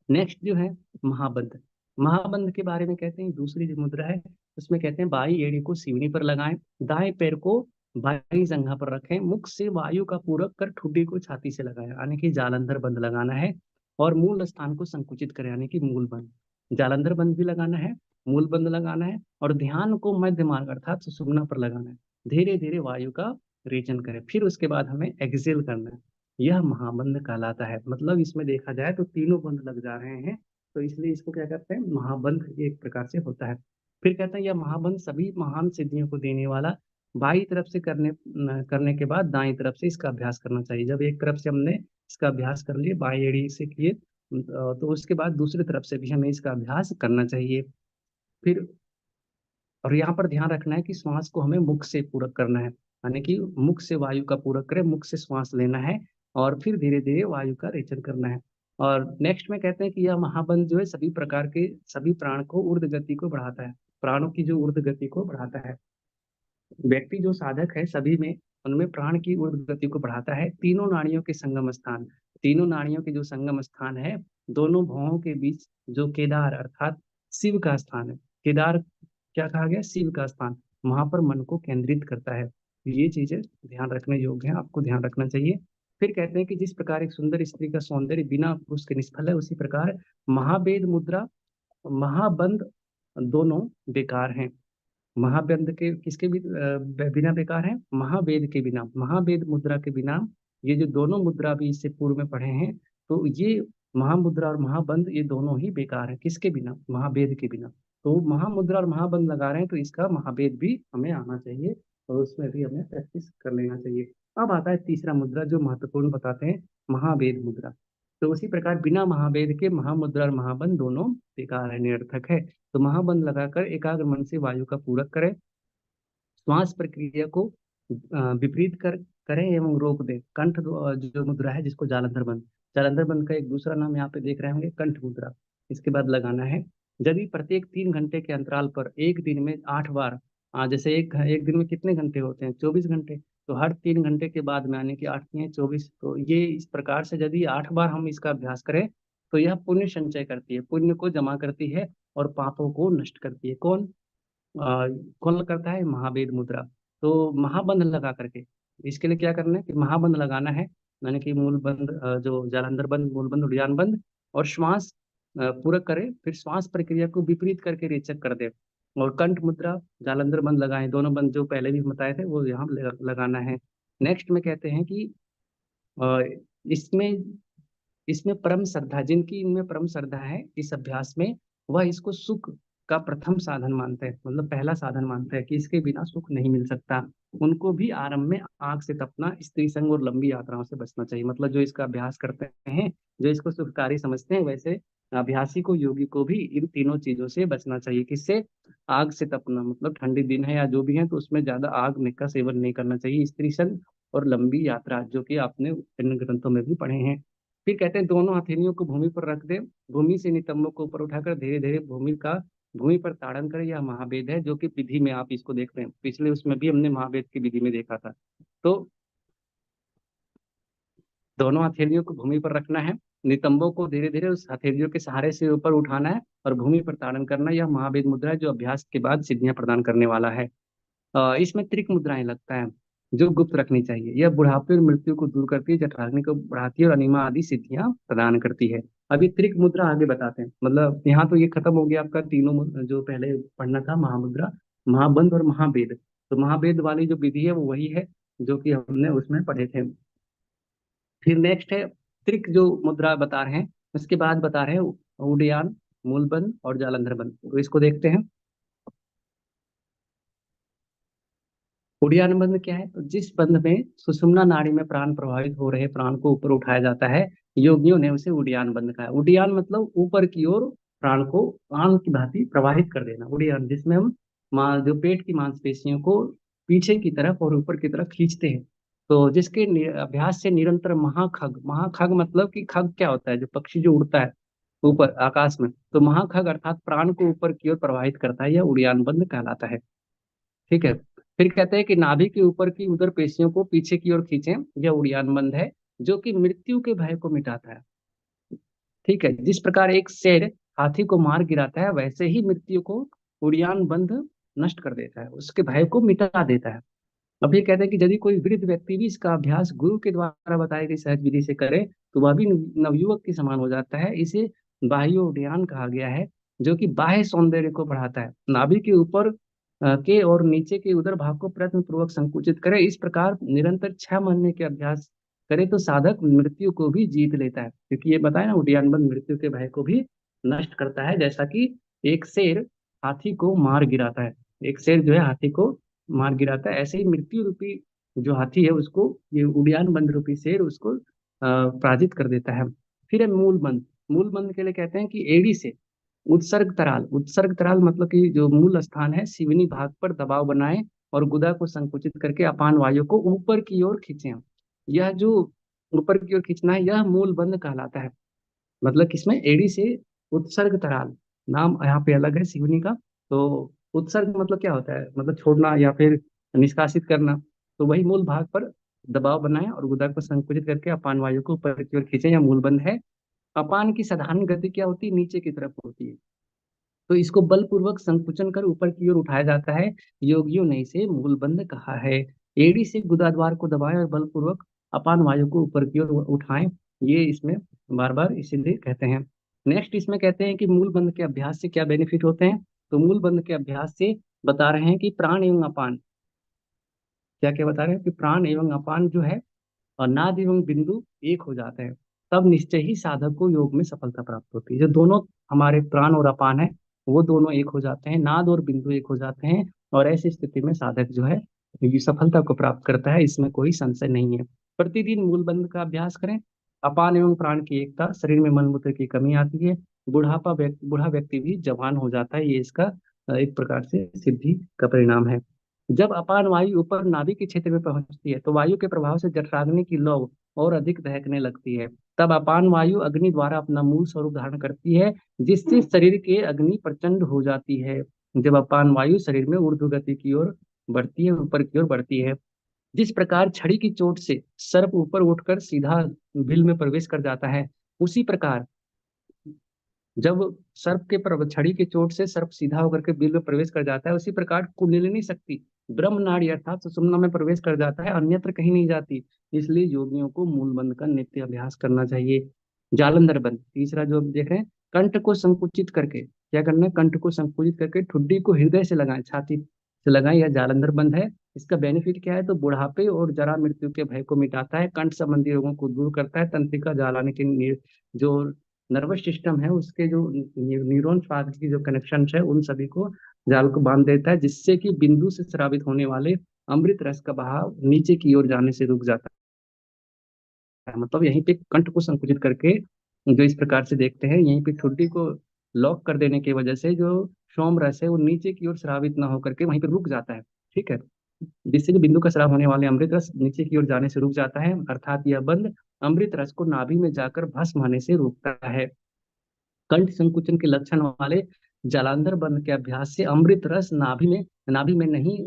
नेक्स्ट जो है महाबंध। महाबंध के बारे में कहते हैं दूसरी जो मुद्रा है उसमें कहते हैं बाई एड़ी को सीवनी पर लगाएं, दाएं पैर को बाई जंघा पर रखें, मुख से वायु का पूरक कर ठुड्डी को छाती से लगाएं, यानी कि जालंधर बंद लगाना है। और मूल स्थान को संकुचित करें, यानी कि मूल बंद। जालंधर बंद भी लगाना है, मूल बंद लगाना है, और ध्यान को मध्य मार्ग अर्थात सुषुम्ना पर लगाना है। धीरे धीरे वायु का रेचन करें, फिर उसके बाद हमें एक्सेल करना है। यह महाबंध कहलाता है। मतलब इसमें देखा जाए तो तीनों बंध लग जा रहे हैं, तो इसलिए इसको क्या कहते हैं, महाबंध एक प्रकार से होता है। फिर कहते हैं यह महाबंध सभी महान सिद्धियों को देने वाला, बाई तरफ से करने के बाद दाई तरफ से इसका अभ्यास करना चाहिए। जब एक तरफ से हमने इसका अभ्यास कर लिए, बाई एड़ी से किए, तो उसके बाद दूसरी तरफ से भी हमें इसका अभ्यास करना चाहिए। फिर और यहाँ पर ध्यान रखना है कि श्वास को हमें मुख से पूरक करना है, यानी कि मुख से वायु का पूरक करें, मुख से श्वास लेना है और फिर धीरे धीरे वायु का रेचन करना है। और नेक्स्ट में कहते हैं कि यह महाबंध जो है सभी प्रकार के सभी प्राण को ऊर्ध गति को बढ़ाता है, प्राणों की जो ऊर्ध गति को बढ़ाता है। व्यक्ति जो साधक है सभी में, उनमें प्राण की ऊर्ध्व गति को बढ़ाता है। तीनों नाड़ियों के संगम स्थान, तीनों नाड़ियों के जो संगम स्थान है, दोनों भवों के बीच जो केदार अर्थात शिव का स्थान है। केदार क्या कहा गया, शिव का स्थान, वहां पर मन को केंद्रित करता है। ये चीजें ध्यान रखने योग्य है, आपको ध्यान रखना चाहिए। फिर कहते हैं कि जिस प्रकार एक सुंदर स्त्री का सौंदर्य बिना पुरुष के निष्फल है, उसी प्रकार महावेद मुद्रा, महाबंध दोनों बेकार हैं। महावेद के किसके भी बिना बेकार है, महावेद के बिना, महावेद मुद्रा के बिना। ये जो दोनों मुद्रा भी इससे पूर्व में पढ़े हैं, तो ये महामुद्रा और महाबंध ये दोनों ही बेकार है, किसके बिना, महावेद के बिना। तो महामुद्रा और महाबंध लगा रहे हैं तो इसका महावेद भी हमें आना चाहिए, और उसमें भी हमें प्रैक्टिस कर लेना चाहिए। अब आता है तीसरा मुद्रा जो महत्वपूर्ण बताते हैं, महावेद मुद्रा। तो उसी प्रकार बिना महावेद के महामुद्रा और महाबंध दोनों बेकार है, निरर्थक है। तो महाबंध लगाकर एकाग्र मन से वायु का पूरक करें, श्वास प्रक्रिया को विपरीत करें एवं रोक दें। जो मुद्रा है जिसको जालंधर बंद, जालंधर बंद का एक दूसरा नाम यहाँ पे देख रहे होंगे, कंठ मुद्रा। इसके बाद लगाना है। यदि प्रत्येक 3 घंटे के अंतराल पर एक दिन में 8 बार, जैसे एक दिन में कितने घंटे होते हैं, 24 घंटे, तो हर 3 घंटे के बाद में, यानी कि 8 × 3 = 24, तो ये इस प्रकार से यदि 8 बार हम इसका अभ्यास करें तो यह पुण्य संचय करती है, पुण्य को जमा करती है और पापों को नष्ट करती है। कौन कौन करता है, महावेद मुद्रा। तो महाबंध लगा करके इसके लिए क्या करना है कि महाबंध लगाना है, यानी कि मूल बंद, जो जालंधर बंद, मूल बंद, उद्यान बंद, और श्वास पूरक करे, फिर श्वास प्रक्रिया को विपरीत करके रेचक कर दे। और कंठ मुद्रा, जालंधर बंद लगाएं, दोनों बंद जो पहले भी बताए थे वो यहाँ लगाना है। नेक्स्ट में कहते हैं कि अ, इसमें इसमें परम श्रद्धा, जिनकी इनमें परम श्रद्धा है इस अभ्यास में, वह इसको सुख का प्रथम साधन मानते हैं, मतलब पहला साधन मानते हैं कि इसके बिना सुख नहीं मिल सकता। उनको भी आरंभ में आग से तपना, स्त्री संग और लंबी यात्राओं से बचना चाहिए। मतलब जो इसका अभ्यास करते हैं, जो इसको सुखकारी समझते हैं, वैसे अभ्यासी को, योगी को भी इन तीनों चीजों से बचना चाहिए। किससे? आग से तपना, मतलब ठंडी दिन है या जो भी है तो उसमें ज्यादा आग में का सेवन नहीं करना चाहिए। स्त्री संग और लंबी यात्रा, जो कि आपने इन ग्रंथों में भी पढ़े हैं। फिर कहते हैं दोनों हथेलियों को भूमि पर रख दे, भूमि से नितंबों को ऊपर उठाकर धीरे धीरे भूमि पर ताड़न करे। यह महाभेद है, जो कि विधि में आप इसको देख रहे हैं, पिछले उसमें भी हमने महाभेद की विधि में देखा था। तो दोनों हथेलियों को भूमि पर रखना है, नितंबों को धीरे धीरे उस हथेलियों के सहारे से ऊपर उठाना है और भूमि पर ताड़न करना। यह महाभेद मुद्रा है, जो अभ्यास के बाद सिद्धियां प्रदान करने वाला है। इसमें त्रिक मुद्राएं लगता है, जो गुप्त रखनी चाहिए। यह बुढ़ापे और मृत्यु को दूर करती है, जठराग्नि को बढ़ाती है और अनिमा आदि सिद्धियां प्रदान करती है। अभी त्रिक मुद्रा आगे बताते हैं। मतलब यहाँ तो ये खत्म हो गया आपका तीनों जो पहले पढ़ना था, महामुद्रा, महाबंध और महाभेद। तो महाभेद वाली जो विधि है वो वही है जो कि हमने उसमें पढ़े थे। फिर नेक्स्ट है त्रिक जो मुद्रा बता रहे हैं, उसके बाद बता रहे हैं उडयान, मूलबंध और जालंधर बंध। तो इसको देखते हैं। उड़ियान बंध क्या है? तो जिस बंध में सुषुम्ना नाड़ी में प्राण प्रभावित हो रहे प्राण को ऊपर उठाया जाता है, योगियों ने उसे उड़ियान बंध कहा है। उड़ियान मतलब ऊपर की ओर प्राण को प्राण की भांति प्रवाहित कर देना, उड़ियान, जिसमें हम जो पेट की मांसपेशियों को पीछे की तरफ और ऊपर की तरफ खींचते हैं। तो जिसके अभ्यास से निरंतर महाखग, महाखग मतलब कि खग क्या होता है? जो पक्षी जो उड़ता है ऊपर आकाश में, तो महाखग अर्थात प्राण को ऊपर की ओर प्रवाहित करता है, यह उड़ियान बंध कहलाता है। ठीक है। फिर कहते हैं कि नाभि के ऊपर की उदर पेशियों को पीछे की ओर खींचें, यह उड़ियान बंध है, जो कि मृत्यु के भय को मिटाता है। ठीक है। जिस प्रकार एक शेर हाथी को मार गिराता है, वैसे ही मृत्यु को उड़ियान बंध नष्ट कर देता है, उसके भय को मिटा देता है। अब ये कहते हैं कि यदि कोई वृद्ध व्यक्ति भी इसका अभ्यास गुरु के द्वारा बताई गई सहज विधि से करे, तो वह भी नवयुवक के समान हो जाता है। इसे बाह्य उड्डयन कहा गया है, जो कि बाह्य सौंदर्य को बढ़ाता है। नाभि के ऊपर के और नीचे के उदर भाग को प्रयत्न पूर्वक संकुचित करे। इस प्रकार निरंतर 6 महीने के अभ्यास करे तो साधक मृत्यु को भी जीत लेता है, क्योंकि ये बताया ना, उड्डयन बंध मृत्यु के भय को भी नष्ट करता है। जैसा कि एक शेर हाथी को मार गिराता है, एक शेर जो है हाथी को मार गिराता है, ऐसे ही मृत्यु रूपी जो हाथी है उसको ये उड़ियान बंद रूपी शेर उसको पराजित कर देता है। फिर है मूल बंद। मूल बंद के लिए कहते हैं कि एड़ी से उत्सर्ग तराल, उत्सर्ग तराल मतलब कि जो मूल स्थान है सिवनी भाग पर दबाव बनाएं और गुदा को संकुचित करके अपान वायु को ऊपर की ओर खींचें। यह जो ऊपर की ओर खींचना है, यह मूल बंद कहलाता है। मतलब किसमें? एड़ी से उत्सर्ग तराल, नाम यहाँ पे अलग है सिवनी का। तो उत्सर्ग मतलब क्या होता है? मतलब छोड़ना या फिर निष्कासित करना। तो वही मूल भाग पर दबाव बनाएं और गुदा को संकुचित करके अपान वायु को ऊपर की ओर खींचे, या मूल बंद है। अपान की साधारण गति क्या होती है? नीचे की तरफ होती है, तो इसको बलपूर्वक संकुचन कर ऊपर की ओर उठाया जाता है। योगियों ने इसे मूलबंध कहा है। एड़ी से गुदाद्वार को दबाएं और बलपूर्वक अपान वायु को ऊपर की ओर उठाएं, ये इसमें बार बार इसीलिए कहते हैं। नेक्स्ट इसमें कहते हैं कि मूल बंध के अभ्यास से क्या बेनिफिट होते हैं। तो मूल बंध के अभ्यास से बता रहे हैं कि प्राण एवं अपान, क्या क्या बता रहे हैं कि प्राण एवं अपान जो है और नाद एवं बिंदु एक हो जाते हैं, तब निश्चय ही साधक को योग में सफलता प्राप्त होती है। जो दोनों हमारे प्राण और अपान है, वो दोनों एक हो जाते हैं, नाद और बिंदु एक हो जाते हैं, और ऐसी स्थिति में साधक जो है ये सफलता को प्राप्त करता है, इसमें कोई संशय नहीं है। प्रतिदिन मूल बंध का अभ्यास करें। अपान एवं प्राण की एकता, शरीर में मल मूत्र की कमी आती है, बूढ़ा व्यक्ति भी जवान हो जाता है, ये इसका एक प्रकार से सिद्धि का परिणाम है। जब अपान वायु ऊपर नाभि के क्षेत्र में पहुंचती है, तो वायु के प्रभाव से जठराग्नि की लौ और अधिक दहकने लगती है। तब अपान वायु अग्नि द्वारा अपना मूल स्वरूप धारण करती है, जिससे शरीर के अग्नि प्रचंड हो जाती है। जब अपान वायु शरीर में ऊर्ध्व गति की ओर बढ़ती है, ऊपर की ओर बढ़ती है, जिस प्रकार छड़ी की चोट से सर्प ऊपर उठकर सीधा बिल में प्रवेश कर जाता है, उसी प्रकार जब सर्प के छड़ी की चोट से सर्प सीधा होकर के बिल में प्रवेश कर जाता है, उसी प्रकार कुंडलिनी शक्ति ब्रह्म नाड़ी अर्थात सुषुम्ना में प्रवेश कर जाता है, अन्यत्र कहीं नहीं जाती। इसलिए योगियों को मूल बंध का नित्य अभ्यास करना चाहिए। जालंधर बंध, तीसरा जो हम देख रहे हैं, कंठ को संकुचित करके क्या करना है, कंठ को संकुचित करके ठुड्डी को हृदय से लगाएं, छाती से लगाएं, यह जालंधर बंध है। इसका बेनिफिट क्या है, तो बुढ़ापे और जरा मृत्यु के भय को मिटाता है, कंठ संबंधी रोगों को दूर करता है, तंत्रिका जालाने के जो नर्वस सिस्टम है उसके जो न्यूरॉन पाथ की जो कनेक्शन है उन सभी को जाल को बांध देता है, जिससे कि बिंदु से स्रावित होने वाले अमृत रस का बहाव नीचे की ओर जाने से रुक जाता है। मतलब यहीं पे कंठ को संकुचित करके जो इस प्रकार से देखते हैं, यहीं पे ठुड्डी को लॉक कर देने की वजह से जो सोम रस है वो नीचे की ओर स्रावित ना होकर के वहीं पे रुक जाता है। ठीक है, जिससे कि बिंदु का स्राव होने वाले अमृत रस नीचे की ओर जाने से रुक जाता है, अर्थात यह बंद अमृत रस को नाभि में जाकर भस्म होने से रोकता है। कंठ संकुचन के लक्षण वाले जलांधर बंध के अभ्यास से अमृत रस नाभि में नहीं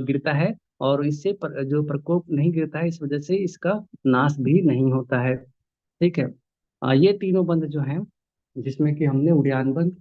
गिरता है, और इससे जो प्रकोप नहीं गिरता है, इस वजह से इसका नाश भी नहीं होता है। ठीक है। ये तीनों बंध जो हैं, जिसमें कि हमने उड़ियान बंध,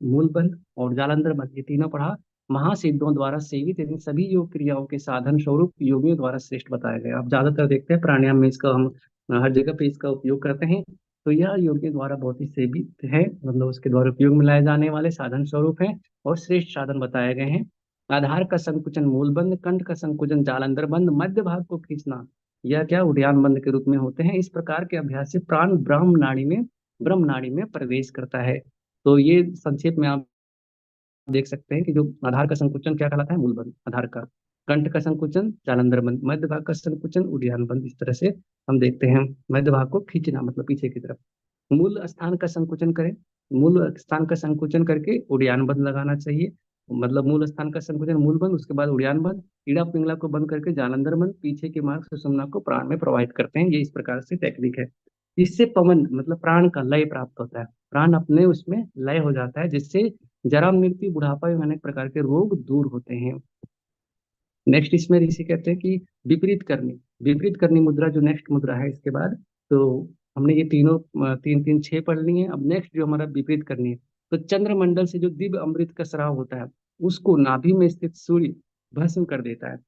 मूल बंध और जालंधर बंध, ये तीनों पढ़ा, महासिद्धों द्वारा सेवित इन सभी योग क्रियाओं के साधन स्वरूप योगियों द्वारा श्रेष्ठ बताया गया। आप ज्यादातर देखते हैं प्राणायाम में इसका हम हर जगह पे इसका उपयोग करते हैं। तो यह योगियों द्वारा बहुत ही सेवित है, मतलब उसके द्वारा उपयोग में लाए जाने वाले साधन स्वरूप हैं और श्रेष्ठ साधन बताए गए हैं। आधार का संकुचन मूल बंध, कंठ का संकुचन जालंधर बंध, मध्य भाग को खींचना यह क्या उड़ियान बंद के रूप में होते हैं। इस प्रकार के अभ्यास से प्राण ब्रह्म नाड़ी में प्रवेश करता है। तो ये संक्षेप में आप देख सकते हैं कि जो आधार का संकुचन क्या कहलाता है, मूल बंद आधार का, कंठ का संकुचन जालंधर बंद, मध्य भाग का संकुचन उड़ियान बंद, इस तरह से हम देखते हैं। मध्य भाग को खींचना मतलब पीछे की तरफ, मूल स्थान का संकुचन करें, मूल स्थान का संकुचन करके उड़ियान बंद लगाना चाहिए। मतलब मूल स्थान का संकुचन मूल बंद, उसके बाद उड़ियान बंद, इड़ा पिंगला को बंद करके जालंधर बंद, पीछे के मार्ग सुषुम्ना को प्राण में प्रवाहित करते हैं। ये इस प्रकार से टेक्निक है। इससे पवन मतलब प्राण का लय प्राप्त होता है, प्राण अपने उसमें लय हो जाता है, जिससे जरा मृत्यु बुढ़ापा एवं अनेक प्रकार के रोग दूर होते हैं। नेक्स्ट इसमें ऋषि कहते हैं कि विपरीत करनी मुद्रा जो नेक्स्ट मुद्रा है इसके बाद। तो हमने ये तीनों तीन तीन छह पढ़ ली है। अब नेक्स्ट जो हमारा विपरीत करनी है, तो चंद्रमंडल से जो दिव्य अमृत का स्राव होता है उसको नाभि में स्थित सूर्य भस्म कर देता है,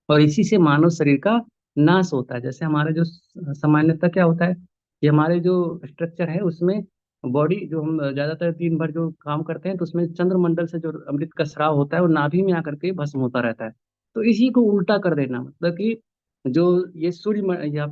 और इसी से मानव शरीर का नाश होता है। जैसे हमारा जो सामान्यतः क्या होता है कि हमारे जो स्ट्रक्चर है उसमें बॉडी जो हम ज्यादातर दिन भर जो काम करते हैं, तो उसमें चंद्रमंडल से जो अमृत का स्राव होता है वो नाभि में आकर के भस्म होता रहता है। तो इसी को उल्टा कर देना, मतलब कि जो ये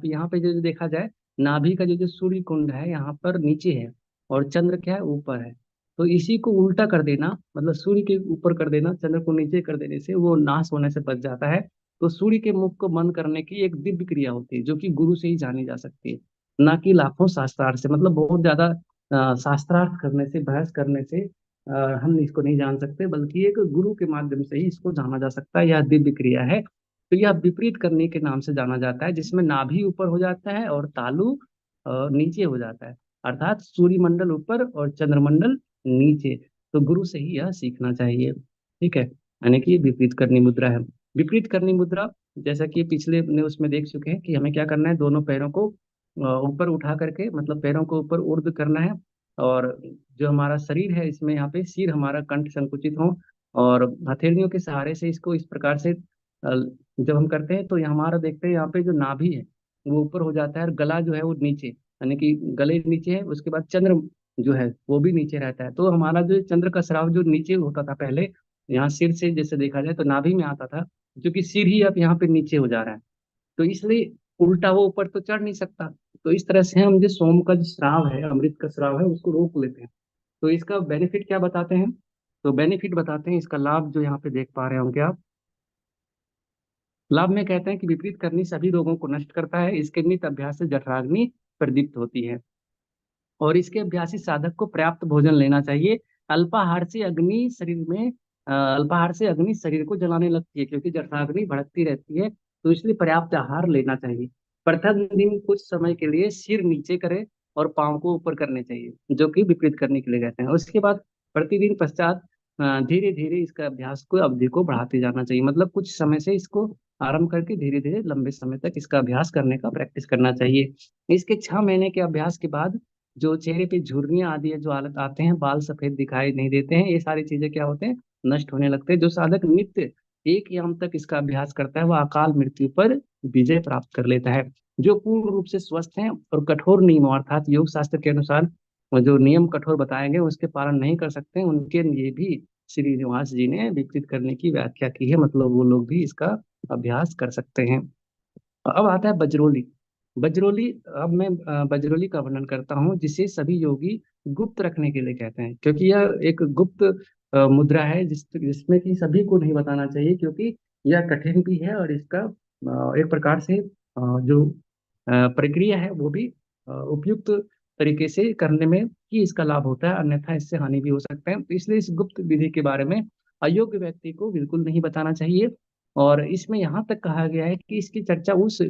यहाँ पे जो देखा जाए, नाभि का जो जो सूर्य कुंड है यहाँ पर नीचे है और चंद्र क्या है ऊपर है। तो इसी को उल्टा कर देना, मतलब सूर्य के ऊपर कर देना, चंद्र को नीचे कर देने से वो नाश होने से बच जाता है। तो सूर्य के मुख को बंद करने की एक दिव्य क्रिया होती है, जो कि गुरु से ही जानी जा सकती है, ना कि लाखों शास्त्रार्थ से। मतलब बहुत ज्यादा शास्त्रार्थ करने से, बहस करने से हम इसको नहीं जान सकते, बल्कि एक गुरु के माध्यम से ही इसको जाना जा सकता है। यह दिव्य क्रिया है। तो यह विपरीत करने के नाम से जाना जाता है, जिसमें नाभि ऊपर हो जाता है और तालु नीचे हो जाता है, अर्थात सूर्य मंडल ऊपर और चंद्रमंडल नीचे। तो गुरु से ही यह सीखना चाहिए। ठीक है, यानी कि विपरीत करनी मुद्रा है। विपरीत करनी मुद्रा, जैसा कि पिछले ने उसमें देख चुके हैं कि हमें क्या करना है, दोनों पैरों को ऊपर उठा करके, मतलब पैरों को ऊपर ऊर्ध्व करना है, और जो हमारा शरीर है इसमें यहाँ पे सिर हमारा कंठ संकुचित हो, और हथेलियों के सहारे से इसको इस प्रकार से जब हम करते हैं तो ये हमारा देखते हैं यहाँ पे जो नाभि है वो ऊपर हो जाता है और गला जो है वो नीचे, यानी कि गले नीचे है, उसके बाद चंद्र जो है वो भी नीचे रहता है। तो हमारा जो चंद्र का स्राव जो नीचे होता था पहले, यहाँ सिर से जैसे देखा जाए तो नाभि में आता था, क्योंकि सिर ही अब यहाँ पे नीचे हो जा रहा है, तो इसलिए उल्टा वो ऊपर तो चढ़ नहीं सकता। तो इस तरह से हम जो सोम का जो श्राव है, अमृत का श्राव है, उसको रोक लेते हैं। तो इसका बेनिफिट क्या बताते हैं, तो बेनिफिट बताते हैं इसका लाभ जो यहाँ पे देख पा रहे होंगे आप। लाभ में कहते हैं कि विपरीत करनी सभी रोगों को नष्ट करता है, इसके नित अभ्यास से जठराग्नि प्रदीप्त होती है, और इसके अभ्यासी साधक को पर्याप्त भोजन लेना चाहिए। अल्पाहार से अग्नि शरीर को जलाने लगती है, क्योंकि जठराग्नि भड़कती रहती है, तो इसलिए पर्याप्त आहार लेना चाहिए। प्रथम दिन कुछ समय के लिए सिर नीचे करें और पांव को ऊपर करने चाहिए, जो कि विपरीत करने के लिए कहते हैं। उसके बाद प्रतिदिन पश्चात धीरे धीरे इसका अभ्यास को अवधि को बढ़ाते जाना चाहिए, मतलब कुछ समय से इसको आरंभ करके धीरे धीरे लंबे समय तक इसका अभ्यास करने का प्रैक्टिस करना चाहिए। इसके 6 महीने के अभ्यास के बाद जो चेहरे पे झुर्रियां आदि है जो हालत आते हैं, बाल सफेद दिखाई नहीं देते हैं, ये सारी चीजें क्या होते हैं, नष्ट होने लगते हैं। जो साधक नित्य एक याम तक इसका अभ्यास करता है वह अकाल मृत्यु पर विजय प्राप्त कर लेता है। जो पूर्ण रूप से स्वस्थ हैं और कठोर नियमों अर्थात योग शास्त्र के अनुसार जो नियम कठोर बताए गए उसके पालन नहीं कर सकते, उनके लिए भी श्रीनिवास जी ने विकसित करने की व्याख्या की है, मतलब वो लोग भी इसका अभ्यास कर सकते हैं। अब आता है बजरोली। बजरोली, अब मैं बजरोली का वर्णन करता हूँ, जिसे सभी योगी गुप्त रखने के लिए कहते हैं, क्योंकि यह एक गुप्त मुद्रा है जिसमें कि सभी को नहीं बताना चाहिए, क्योंकि यह कठिन भी है और इसका एक प्रकार से जो प्रक्रिया है वो भी उपयुक्त तरीके से करने में ही इसका लाभ होता है, अन्यथा इससे हानि भी हो सकता है। तो इसलिए इस गुप्त विधि के बारे में अयोग्य व्यक्ति को बिल्कुल नहीं बताना चाहिए। और इसमें यहाँ तक कहा गया है कि इसकी चर्चा उस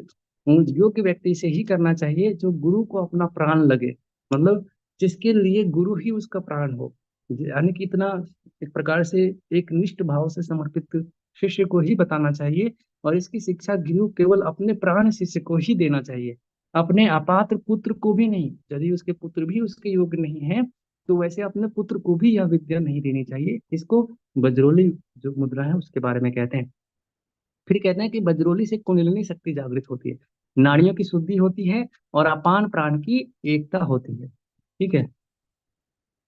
योग्य व्यक्ति से ही करना चाहिए जो गुरु को अपना प्राण लगे, मतलब जिसके लिए गुरु ही उसका प्राण हो। यानी कि इतना एक प्रकार से एक निष्ठ भाव से समर्पित शिष्य को ही बताना चाहिए। और इसकी शिक्षा गुरु केवल अपने प्राण शिष्य को ही देना चाहिए, अपने अपात्र पुत्र को भी नहीं। यदि उसके पुत्र भी उसके योग्य नहीं है तो वैसे अपने पुत्र को भी यह विद्या नहीं देनी चाहिए। इसको बजरोली जो मुद्रा है उसके बारे में कहते हैं। फिर कहते हैं कि बजरोली से कुंडलिनी शक्ति जागृत होती है, नाड़ियों की शुद्धि होती है और अपान प्राण की एकता होती है। ठीक है।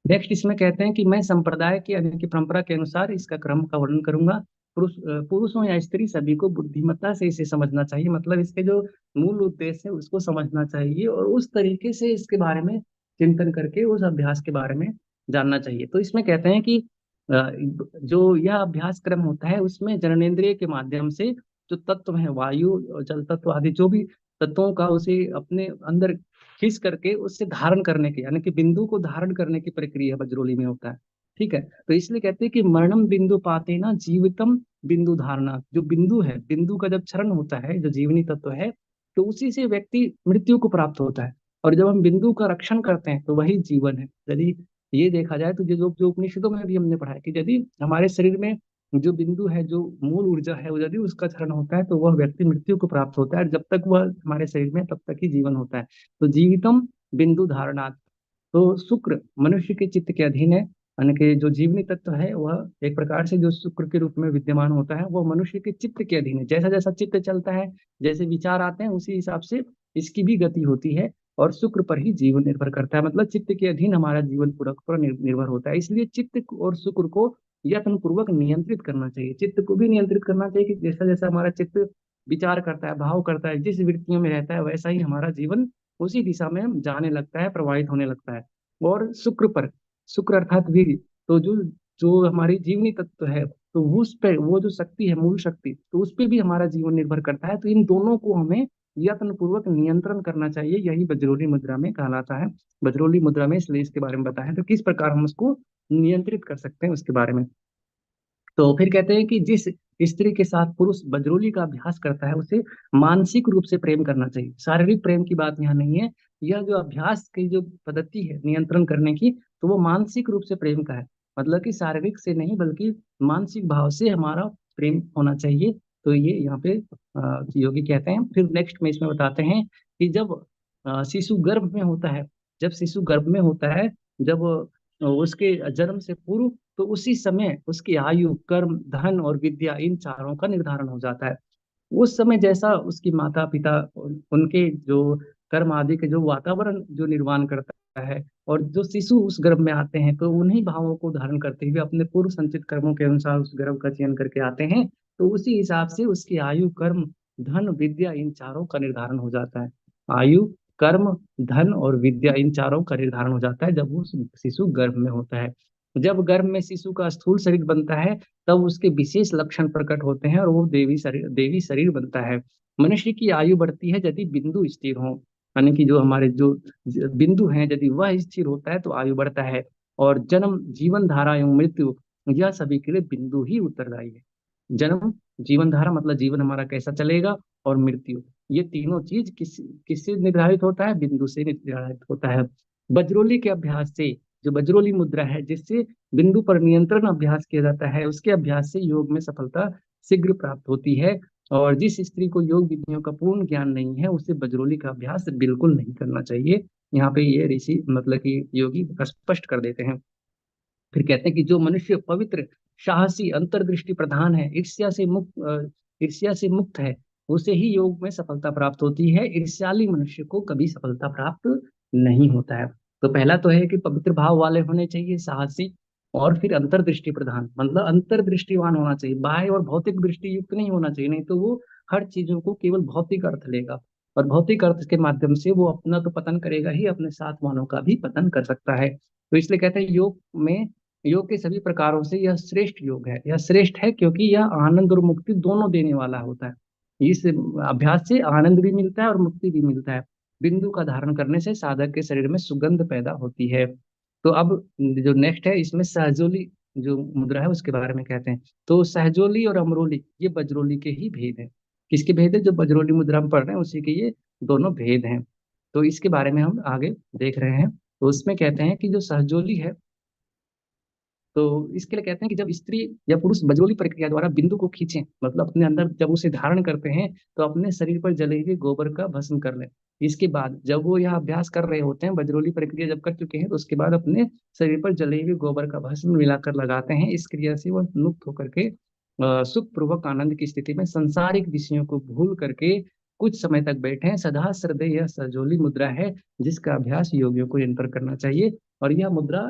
नेक्स्ट इसमें कहते हैं कि मैं संप्रदाय के यानी कि परंपरा के अनुसार इसका क्रम का वर्णन करूंगा। पुरुषों या स्त्री सभी को बुद्धिमत्ता से इसे समझना चाहिए, मतलब इसके जो मूल उद्देश्य है उसको समझना चाहिए और उस तरीके से इसके बारे में चिंतन करके उस अभ्यास के बारे में जानना चाहिए। तो इसमें कहते हैं कि जो यह अभ्यास क्रम होता है उसमें जननेंद्रिय के माध्यम से जो तत्व है, वायु और जल तत्व आदि जो भी तत्वों का उसे अपने अंदर खींच करके उससे धारण करने की यानी कि बिंदु को धारण करने की प्रक्रिया बजरोली में होता है। ठीक है। तो इसलिए कहते हैं कि मरणम बिंदु पाते ना जीवितम बिंदु धारणा। जो बिंदु है, बिंदु का जब क्षरण होता है, जो जीवनी तत्व है, तो उसी से व्यक्ति मृत्यु को प्राप्त होता है। और जब हम बिंदु का रक्षण करते हैं तो वही जीवन है। यदि ये देखा जाए तो जो जो उपनिषदों में भी हमने पढ़ा है कि यदि हमारे शरीर में जो बिंदु है, जो मूल ऊर्जा है, वो यदि उसका क्षरण होता है तो वह व्यक्ति मृत्यु को प्राप्त होता है। जब तक वह हमारे शरीर में तब तक ही जीवन होता है। तो जीवितम बिंदु धारणात्। तो शुक्र मनुष्य के चित्त के अधीन है, यानी कि जो जीवनी तत्व है वह एक प्रकार से जो शुक्र के रूप में विद्यमान होता है वह मनुष्य के चित्त के अधीन है। जैसा जैसा चित्त चलता है, जैसे विचार आते हैं, उसी हिसाब से इसकी भी गति होती है। और शुक्र पर ही जीवन निर्भर करता है, मतलब चित्त के अधीन हमारा जीवन पूरा पूरा निर्भर होता है। इसलिए चित्त और शुक्र को यत्न पूर्वक नियंत्रित करना चाहिए। चित्त को भी नियंत्रित करना चाहिए कि जैसा जैसा हमारा चित्त विचार करता है, भाव करता है, जिस वृत्तियों में रहता है, वैसा ही हमारा जीवन उसी दिशा में जाने लगता है, प्रवाहित होने लगता है। और शुक्र पर, शुक्र अर्थात वीर्य, तो जो जो हमारी जीवनी तत्व है, तो उस पे वो जो शक्ति है, मूल शक्ति, तो उस पे भी हमारा जीवन निर्भर करता है। तो इन दोनों को हमें यत्न पूर्वक नियंत्रण करना चाहिए, यही बजरोली मुद्रा में कहलाता है। बजरोली मुद्रा में इसलिए इसके बारे में बताया, तो किस प्रकार हम उसको नियंत्रित कर सकते हैं उसके बारे में। तो फिर कहते हैं कि जिस स्त्री के साथ पुरुष बजरोली का अभ्यास करता है उसे मानसिक रूप से प्रेम करना चाहिए। शारीरिक प्रेम की बात यहाँ नहीं है। यह जो अभ्यास की जो पद्धति है नियंत्रण करने की, तो वो मानसिक रूप से प्रेम का है, मतलब कि शारीरिक से नहीं बल्कि मानसिक भाव से हमारा प्रेम होना चाहिए। तो ये यहाँ पे योगी कहते हैं। फिर नेक्स्ट में इसमें बताते हैं कि जब शिशु गर्भ में होता है, जब शिशु गर्भ में होता है, जब उसके जन्म से पूर्व, तो उसी समय उसकी आयु, कर्म, धन और विद्या, इन चारों का निर्धारण हो जाता है। उस समय जैसा उसकी माता पिता उनके जो कर्म आदि के जो वातावरण जो निर्माण करता है, और जो शिशु उस गर्भ में आते हैं तो उन्हीं भावों को धारण करते हुए अपने पूर्व संचित कर्मों के अनुसार उस गर्भ का चयन करके आते हैं। तो उसी हिसाब से उसकी आयु, कर्म, धन, विद्या, इन चारों का निर्धारण हो जाता है। आयु, कर्म, धन और विद्या, इन चारों का निर्धारण हो जाता है जब वो शिशु गर्भ में होता है। जब गर्भ में शिशु का स्थूल शरीर बनता है तब उसके विशेष लक्षण प्रकट होते हैं और वो देवी शरीर बनता है। मनुष्य की आयु बढ़ती है यदि बिंदु स्थिर हो, यानी कि जो हमारे जो बिंदु हैं यदि वह स्थिर होता है तो आयु बढ़ता है। और जन्म, जीवन धारा एवं मृत्यु, यह सभी के लिए बिंदु ही उत्तरदायी है। जन्म, जीवन धारा मतलब जीवन हमारा कैसा चलेगा, और मृत्यु, ये तीनों चीज किससे निर्धारित होता है? बिंदु से निर्धारित होता है। बजरोली के अभ्यास से, जो बजरोली मुद्रा है जिससे बिंदु पर नियंत्रण अभ्यास किया जाता है, उसके अभ्यास से योग में सफलता शीघ्र प्राप्त होती है। और जिस स्त्री को योग विधियों का पूर्ण ज्ञान नहीं है उसे बजरोली का अभ्यास बिल्कुल नहीं करना चाहिए। यहाँ पे ये ऋषि मतलब कि योगी स्पष्ट कर देते हैं। फिर कहते हैं कि जो मनुष्य पवित्र साहसी, अंतर्दृष्टि प्रधान है, ईर्ष्या से मुक्त है, उसे ही योग में सफलता प्राप्त होती है। ईर्ष्यालु मनुष्य को कभी सफलता प्राप्त नहीं होता है। तो पहला तो है कि पवित्र भाव वाले होने चाहिए, साहसी, और फिर अंतर्दृष्टि प्रधान, मतलब अंतर्दृष्टिवान होना चाहिए, बाह्य और भौतिक दृष्टि युक्त नहीं होना चाहिए, नहीं तो वो हर चीजों को केवल भौतिक अर्थ लेगा, और भौतिक अर्थ के माध्यम से वो अपना तो पतन करेगा ही, अपने साथ वालों का भी पतन कर सकता है। तो इसलिए कहते हैं योग के सभी प्रकारों से यह श्रेष्ठ योग है। यह श्रेष्ठ है क्योंकि यह आनंद और मुक्ति दोनों देने वाला होता है। इस अभ्यास से आनंद भी मिलता है और मुक्ति भी मिलता है। बिंदु का धारण करने से साधक के शरीर में सुगंध पैदा होती है। तो अब जो नेक्स्ट है, इसमें सहजोली जो मुद्रा है उसके बारे में कहते हैं। तो सहजोली और अमरोली ये बजरोली के ही भेद है। किसके भेद है? जो बजरोली मुद्रा में पढ़ रहे हैं उसी के ये दोनों भेद हैं। तो इसके बारे में हम आगे देख रहे हैं। तो उसमें कहते हैं कि जो सहजोली है, तो इसके लिए कहते हैं कि जब स्त्री या पुरुष बजोली प्रक्रिया द्वारा बिंदु को खींचें, मतलब अपने अंदर जब उसे धारण करते हैं, तो अपने शरीर पर जले हुए गोबर का भस्म कर लें। इसके बाद जब वो यह अभ्यास कर रहे होते हैं, बजरोली प्रक्रिया जब कर चुके हैं, तो उसके बाद अपने शरीर पर जले हुए गोबर का भस्म मिलाकर लगाते हैं। इस क्रिया से वह मुक्त होकर के सुख पूर्वक आनंद की स्थिति में संसारिक विषयों को भूल करके कुछ समय तक बैठे हैं। सदा हृदय यह सजोली मुद्रा है जिसका अभ्यास योगियों को निरंतर करना चाहिए। और यह मुद्रा,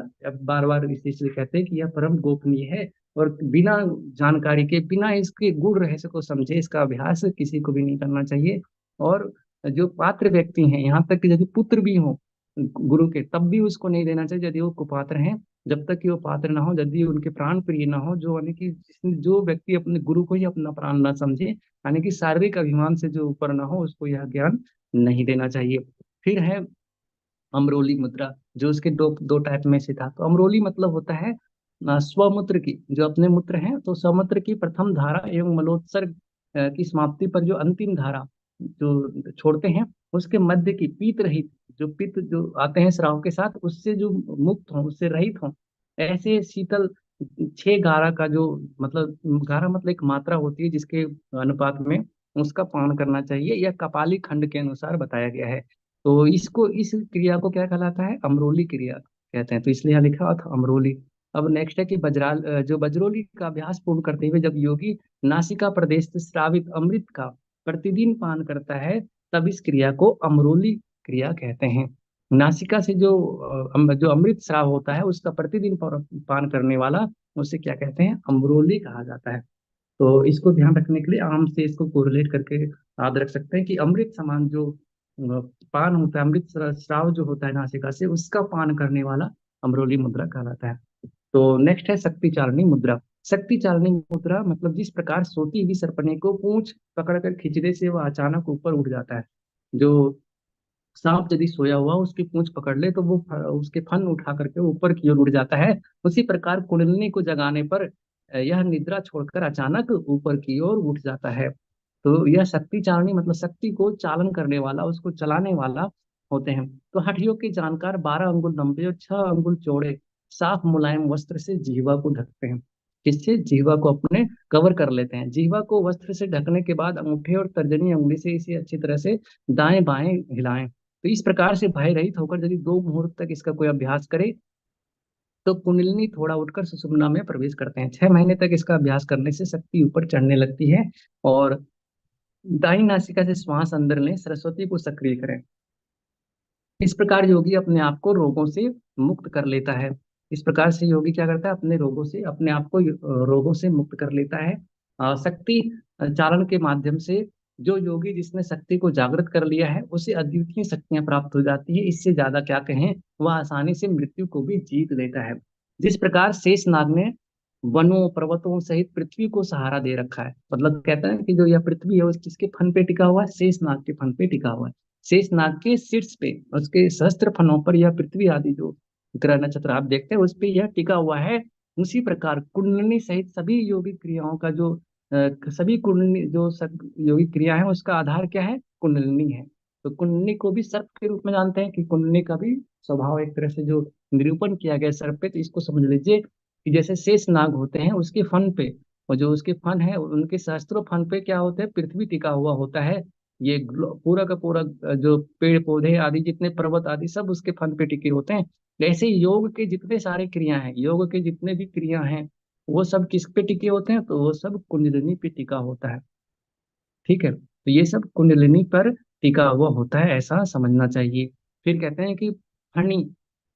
बार बार इसलिए कहते हैं कि यह परम गोपनीय है, और बिना जानकारी के, बिना इसके गुण रहस्य को समझे इसका अभ्यास किसी को भी नहीं करना चाहिए। और जो पात्र व्यक्ति हैं, यहाँ तक कि यदि पुत्र भी हो गुरु के, तब भी उसको नहीं देना चाहिए यदि वो कुपात्र हैं। जब तक कि वो पात्र ना हो, यदि उनके प्राण प्रिय ना हो, जो यानी कि जो व्यक्ति अपने गुरु को ही अपना प्राण ना समझे, यानी कि शारीरिक अभिमान से जो ऊपर ना हो, उसको यह ज्ञान नहीं देना चाहिए। फिर है अमरोली मुद्रा, जो उसके दो दो टाइप में से था। तो अमरोली मतलब होता है स्वमूत्र की, जो अपने मूत्र हैं, तो स्वमूत्र की प्रथम धारा एवं मलोत्सर्ग की समाप्ति पर जो अंतिम धारा जो छोड़ते हैं, उसके मध्य की पीत रहित, जो पित्त जो आते हैं स्राव के साथ, उससे जो मुक्त हो, उससे रहित हो, ऐसे शीतल 6 गारा का जो, मतलब गारा मतलब एक मात्रा होती है जिसके अनुपात में उसका पान करना चाहिए, यह कपाली खंड के अनुसार बताया गया है। तो इस क्रिया को क्या कहलाता है? अमरोली क्रिया कहते हैं। तो इसलिए यहाँ लिखा हुआ था अमरोली। अब नेक्स्ट है कि जो बजरोली का अभ्यास पूर्ण करते हुए जब योगी नासिका प्रदेश से स्रावित अमृत का प्रतिदिन पान करता है, तब इस क्रिया को अमरोली क्रिया कहते हैं। नासिका से जो अमृत स्राव होता है, उसका प्रतिदिन पान करने वाला, उसे क्या कहते हैं? अमरोली कहा जाता है। तो इसको ध्यान रखने के लिए आम से इसको कोरिलेट करके याद रख सकते हैं कि अमृत समान जो पान होता है, अमृत स्राव जो होता है नासिका से, उसका पान करने वाला अमरोली मुद्रा कहलाता है। तो नेक्स्ट है शक्ति चालनी मुद्रा। शक्ति चालनी मुद्रा मतलब जिस प्रकार सोती हुई सरपने को पूंछ पकड़कर खींचने से वह अचानक ऊपर उठ जाता है। जो सांप यदि सोया हुआ उसकी पूंछ पकड़ ले, तो वो उसके फन उठा करके ऊपर की ओर उड़ जाता है। उसी प्रकार कुंडलिनी को जगाने पर यह निद्रा छोड़कर अचानक ऊपर की ओर उठ जाता है। तो यह शक्ति चालनी मतलब शक्ति को चालन करने वाला, उसको चलाने वाला होते हैं। तो हठ योग के जानकार 12 अंगुल लंबे और 6 अंगुल चौड़े साफ मुलायम वस्त्र से जीवा को ढकते हैं। किससे? जीवा को अपने कवर कर लेते हैं। जीवा को वस्त्र से ढकने के बाद अंगूठे और तर्जनी उंगली से इसे अच्छी तरह से दाएं बाएं हिलाएं। तो इस प्रकार से भय रहित होकर यदि 2 मुहूर्त तक इसका कोई अभ्यास करे, तो कुंडलिनी थोड़ा उठकर सुषुम्ना में प्रवेश करते हैं। 6 महीने तक इसका अभ्यास करने से शक्ति ऊपर चढ़ने लगती है। और दाई नासिका से श्वास अंदर लें, सरस्वती को सक्रिय करें। इस प्रकार योगी अपने आप को रोगों से मुक्त कर लेता है। इस प्रकार से योगी क्या करता है? अपने रोगों से, अपने आप को रोगों से मुक्त कर लेता है। शक्ति चालन के माध्यम से जो योगी जिसने शक्ति को जागृत कर लिया है, उसे अद्वितीय शक्तियां प्राप्त हो जाती है। इससे ज्यादा क्या कहें, वह आसानी से मृत्यु को भी जीत लेता है। जिस प्रकार शेष नाग ने वनों पर्वतों सहित पृथ्वी को सहारा दे रखा है, मतलब कहता है कि जो यह पृथ्वी है उस किसके फन पे टिका हुआ है? शेष नाग के फन पे टिका हुआ है। शेष नाग के शीर्ष पे, उसके सहस्त्र फनों पर यह पृथ्वी आदि जो ग्रह नक्षत्र आप देखते हैं उस पे यह टिका हुआ है। उसी प्रकार कुंडलिनी सहित सभी योगिक क्रियाओं का जो सभी कुंडली जो सब योगिक क्रिया है, उसका आधार क्या है? कुंडलिनी है। तो कुंडलिनी को भी सर्प के रूप में जानते हैं कि कुंडलिनी का भी स्वभाव एक तरह से जो निरूपण किया गया सर्प पे, तो इसको समझ लीजिए कि जैसे शेष नाग होते हैं उसके फन पे, और जो उसके फन है उनके सहस्त्रों फन पे क्या होते हैं? पृथ्वी टिका हुआ होता है। ये पूरा का पूरा जो पेड़ पौधे आदि जितने पर्वत आदि सब उसके फन पे टिके होते हैं। ऐसे ही योग के जितने सारे क्रिया हैं, योग के जितने भी क्रिया हैं, वो सब किस पे टिके होते हैं? तो वो सब कुंडलिनी पे टिका होता है। ठीक है, तो ये सब कुंडलिनी पर टिका हुआ होता है, ऐसा समझना चाहिए। फिर कहते हैं कि फणी,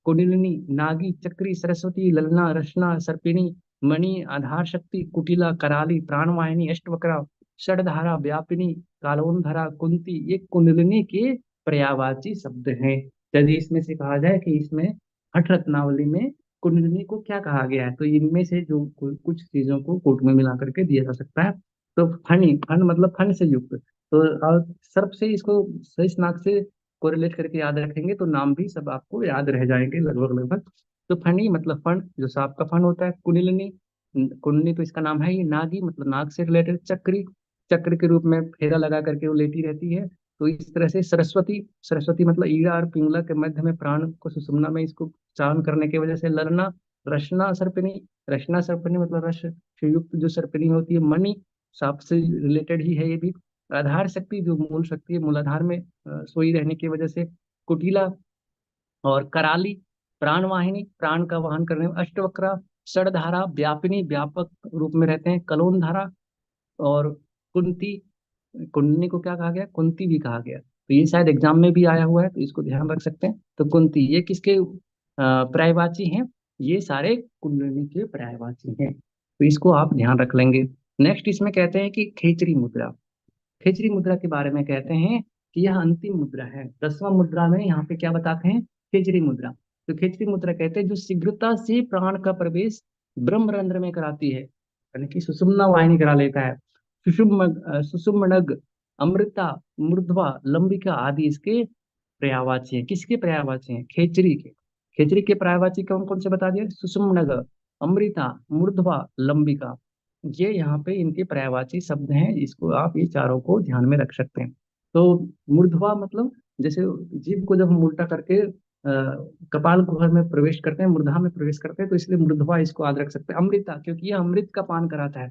कुंडलिनी, नागी, चक्री, सरस्वती, ललना, रचना, सर्पिणी, मणि, आधार शक्ति, कुटिला, कराली, प्राणवाहिनी, अष्टवक्रा, षडधारा, व्यापिनी, कालोनधरा, कुंती, ये कुंडलिनी के पर्यायवाची शब्द हैं। यदि इसमें से कहा जाए कि इसमें हठ रत्नावली में कुंडलिनी को क्या कहा गया है, तो इनमें से जो कुछ चीजों को कोट में मिला करके दिया जा सकता है। तो फनी, फन मतलब फन से युक्त। तो और सर्प से इसको शेष नाग से कोरिलेट करके याद रखेंगे तो नाम भी सब आपको याद रह जाएंगे लगभग लगभग। तो फनी मतलब फन, जो सांप का फन होता है। कुंडलिनी, कुंडली तो इसका नाम है। ये नागी मतलब नाग से रिलेटेड। चक्री, चक्र के रूप में फेरा लगा करके वो लेटी रहती है। तो इस तरह से सरस्वती, सरस्वती मतलब ईड़ा और पिंगला के मध्य में प्राण को सुषुम्ना में इसको चालन करने की वजह से ललना। रचना सर्पिणी, रचना सर्पिणी मतलब रस से युक्त जो सर्पिणी होती है। मणि, सांप से रिलेटेड ही है ये भी। आधार शक्ति जो मूल शक्ति है, मूलाधार में सोई रहने की वजह से। कुटिला और कराली, प्राणवाहिनी, प्राण का वहन करने में। अष्टवक्रा, षडधारा, व्यापिनी, व्यापक रूप में रहते हैं। कलोन धारा और कुंती, कुंडली को क्या कहा गया? कुंती भी कहा गया। तो ये शायद एग्जाम में भी आया हुआ है, तो इसको ध्यान रख सकते हैं। तो कुंती ये किसके पर्यायवाची हैं? ये सारे कुंडली के पर्यायवाची हैं, तो इसको आप ध्यान रख लेंगे। नेक्स्ट इसमें कहते हैं कि खेचरी मुद्रा। खेचरी मुद्रा के बारे में कहते हैं कि यह अंतिम मुद्रा है। 10वां मुद्रा में यहाँ पे क्या बताते हैं? खेचरी मुद्रा। तो खेचरी मुद्रा कहते हैं जो शीघ्रता से प्राण का प्रवेश ब्रह्मरंध्र में कराती है, यानी कि सुषुम्ना वाहिनी करा लेता है। सुषुम्नग, अमृता, मूर्ध्वा, लंबिका आदि इसके पर्यायवाची हैं। किसके पर्यायवाची हैं? खेचरी के। खेचरी के पर्यायवाची कौन कौन से बता दिए? सुषुम्नग, अमृता, मूर्ध्वा, लंबिका, ये यहाँ पे इनके पर्यायवाची शब्द हैं। इसको आप ये चारों को ध्यान में रख सकते हैं। तो मूर्धवा मतलब जैसे जीव को जब हम उल्टा करके कपाल गुहर में प्रवेश करते हैं, मूर्धा में प्रवेश करते हैं, तो इसलिए मूर्धवा इसको याद रख सकते हैं। अमृता क्योंकि यह अमृत का पान कराता है।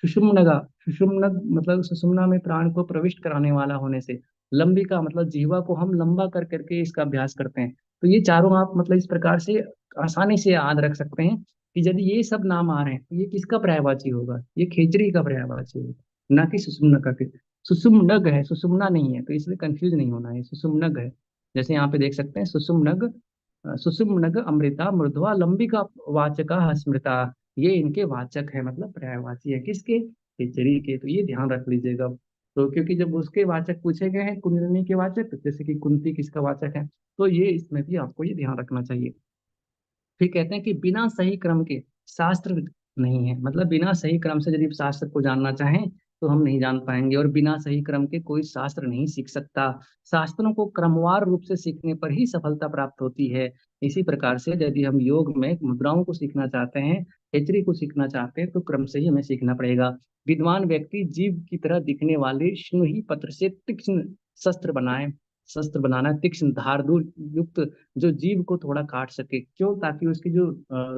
सुषुम्नगा, सुषुम्नग मतलब सुषुम्ना में प्राण को प्रविष्ट कराने वाला होने से। लंबिका मतलब जीवा को हम लंबा कर करके इसका अभ्यास करते हैं। तो ये चारों आप मतलब इस प्रकार से आसानी से याद रख सकते हैं कि यदि ये सब नाम आ रहे हैं तो ये किसका पर्यायवाची होगा? ये खेचरी का पर्यायवाची होगा, ना कि सुषुम्ना का। सुषुम्नग है, सुषुम्ना नहीं है, तो इसलिए कंफ्यूज नहीं होना है, सुषुम्नग है। जैसे यहाँ पे देख सकते हैं सुषुम्नग, सुषुम्नग, अमृता, मृदवा, लंबिका, वाचका, स्मृता, ये इनके वाचक है, मतलब पर्यायवाची है। किसके? खेचरी के। तो ये ध्यान रख लीजिएगा। तो क्योंकि जब उसके वाचक पूछे गए हैं, कुंडलिनी के वाचक, जैसे कि कुंती किसका वाचक है, तो ये इसमें भी आपको ये ध्यान रखना चाहिए। फिर कहते हैं कि बिना सही क्रम के शास्त्र नहीं है, मतलब बिना सही क्रम से यदि शास्त्र को जानना चाहें तो हम नहीं जान पाएंगे, और बिना सही क्रम के कोई शास्त्र नहीं सीख सकता। शास्त्रों को क्रमवार रूप से सीखने पर ही सफलता प्राप्त होती है। इसी प्रकार से यदि हम योग में मुद्राओं को सीखना चाहते हैं, खेचरी को सीखना चाहते हैं, तो क्रम से ही हमें सीखना पड़ेगा। विद्वान व्यक्ति जीव की तरह दिखने वाले स्नुही पत्र से तीक्ष्ण शस्त्र बनाए। शस्त्र बनाना तीक्ष्ण धारदार युक्त, जो जीव को थोड़ा काट सके। क्यों? ताकि उसकी जो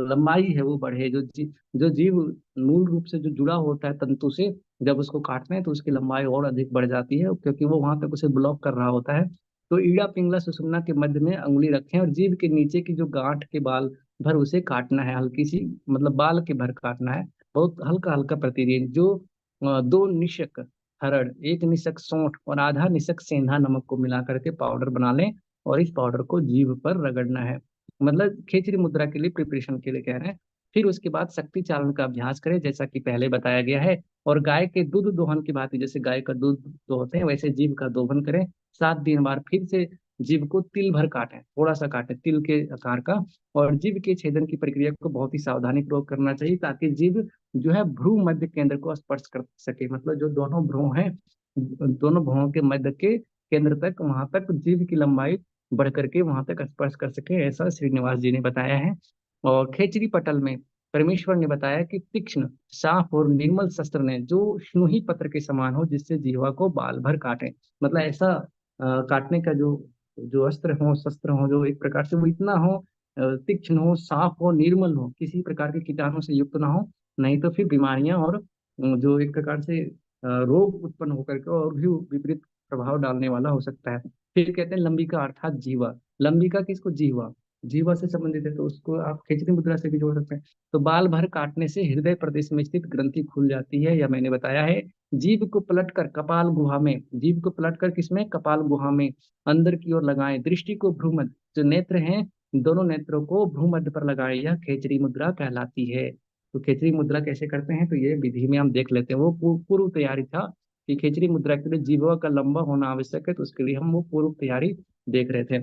लंबाई है वो बढ़े। जो जीव मूल रूप से जो जुड़ा होता है तंतु से, जब उसको काटते हैं तो उसकी लंबाई और अधिक बढ़ जाती है, क्योंकि वो वहां तक उसे ब्लॉक कर रहा होता है। तो ईड़ा पिंगला सुषुम्ना के मध्य में अंगुली रखें और जीभ के नीचे की जो गांठ के बाल भर उसे काटना है, हल्की सी, मतलब बाल के भर काटना है, बहुत हल्का हल्का प्रतिदिन। जो दो निशक हरड़, एक निशक सौंठ और आधा निशक सेंधा नमक को मिला करके पाउडर बना लें, और इस पाउडर को जीभ पर रगड़ना है। मतलब खेचरी मुद्रा के लिए प्रिपरेशन के लिए कह रहे हैं। फिर उसके बाद शक्ति चालन का अभ्यास करें, जैसा कि पहले बताया गया है। और गाय के दूध दोहन की भांति, जैसे गाय का दूध दोहते हैं, वैसे जीभ का दोहन करें। 7 दिन बाद फिर से जीभ को तिल भर काटें, थोड़ा सा काटें तिल के आकार का। और जीभ के छेदन की प्रक्रिया को बहुत ही सावधानी पूर्वक करना चाहिए, ताकि जीभ जो है भ्रू मध्य केंद्र को स्पर्श कर सके। मतलब जो दोनों भ्रू हैं, दोनों भ्रुओं के मध्य के केंद्र तक, वहां तक जीभ की लंबाई बढ़ करके वहां तक स्पर्श कर सके, ऐसा श्रीनिवास जी ने बताया है। और खेचरी पटल में परमेश्वर ने बताया कि तीक्ष्ण, साफ और निर्मल शस्त्र ने जो स्नुही पत्र के समान हो, जिससे जीवा को बाल भर काटे। मतलब ऐसा काटने का जो जो अस्त्र हो, शस्त्र हो, जो एक प्रकार से वो इतना हो, तीक्ष्ण हो, साफ हो, निर्मल हो, किसी प्रकार के कीटाणु से युक्त ना हो। नहीं तो फिर बीमारियां और जो एक प्रकार से रोग उत्पन्न होकर के और भी विपरीत प्रभाव डालने वाला हो सकता है। फिर कहते हैं लंबिका अर्थात जीवा। लंबिका किसको? जीवा। जीवा से संबंधित है, तो उसको आप खेचरी मुद्रा से भी जोड़ सकते हैं। तो बाल भर काटने से हृदय प्रदेश में स्थित ग्रंथि खुल जाती है, या मैंने बताया है। जीभ को पलटकर कपाल गुहा में, जीभ को पलटकर किसमें, कपाल गुहा में अंदर की ओर लगाएं। दृष्टि को भ्रूमध्य, जो नेत्र हैं दोनों नेत्रों को भ्रूमध्य पर लगाएं, यह खेचरी मुद्रा कहलाती है। तो खेचरी मुद्रा कैसे करते हैं, तो ये विधि में हम देख लेते हैं। वो पूर्व तैयारी था कि खेचरी मुद्रा के लिए जीवा का लंबा होना आवश्यक है, तो उसके लिए हम वो पूर्व तैयारी देख रहे थे।